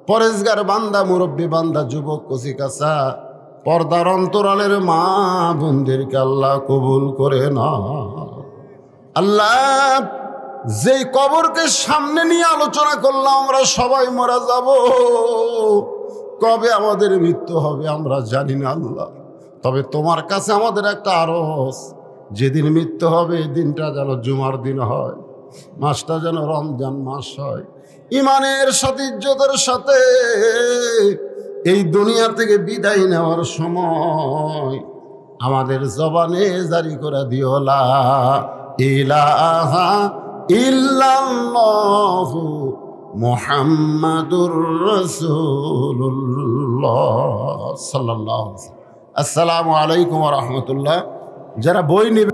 পরেজগার বান্দা, মুরব্বী বান্দা, যুবক কচিকাচা, পর্দার অন্তরালের মা বোনদেরকে আল্লাহ কবুল করে না। আল্লাহ যেই কবরকে সামনে নিয়ে আলোচনা করলাম, আমরা সবাই মারা যাব, কবে আমাদের মৃত্যু হবে আমরা জানি না আল্লাহ। তবে তোমার কাছে আমাদের একটা আরজ, যেদিন মৃত্যু হবে এই দিনটা যেন জুমার দিন হয়, মাসটা যেন রমজান মাস হয়। ইমানের সাথে, ইজ্জতের সাথে এই দুনিয়া থেকে বিদায় নেওয়ার সময় আমাদের জবানে জারি করে দিও লা ইলাহা ইল্লাল্লাহু মুহাম্মাদুর রাসূলুল্লাহ সাল্লাল্লাহু আলাইহি ওয়াসাল্লাম। আসসালামু আলাইকুম ওয়া রাহমাতুল্লাহ। যারা বই নেবে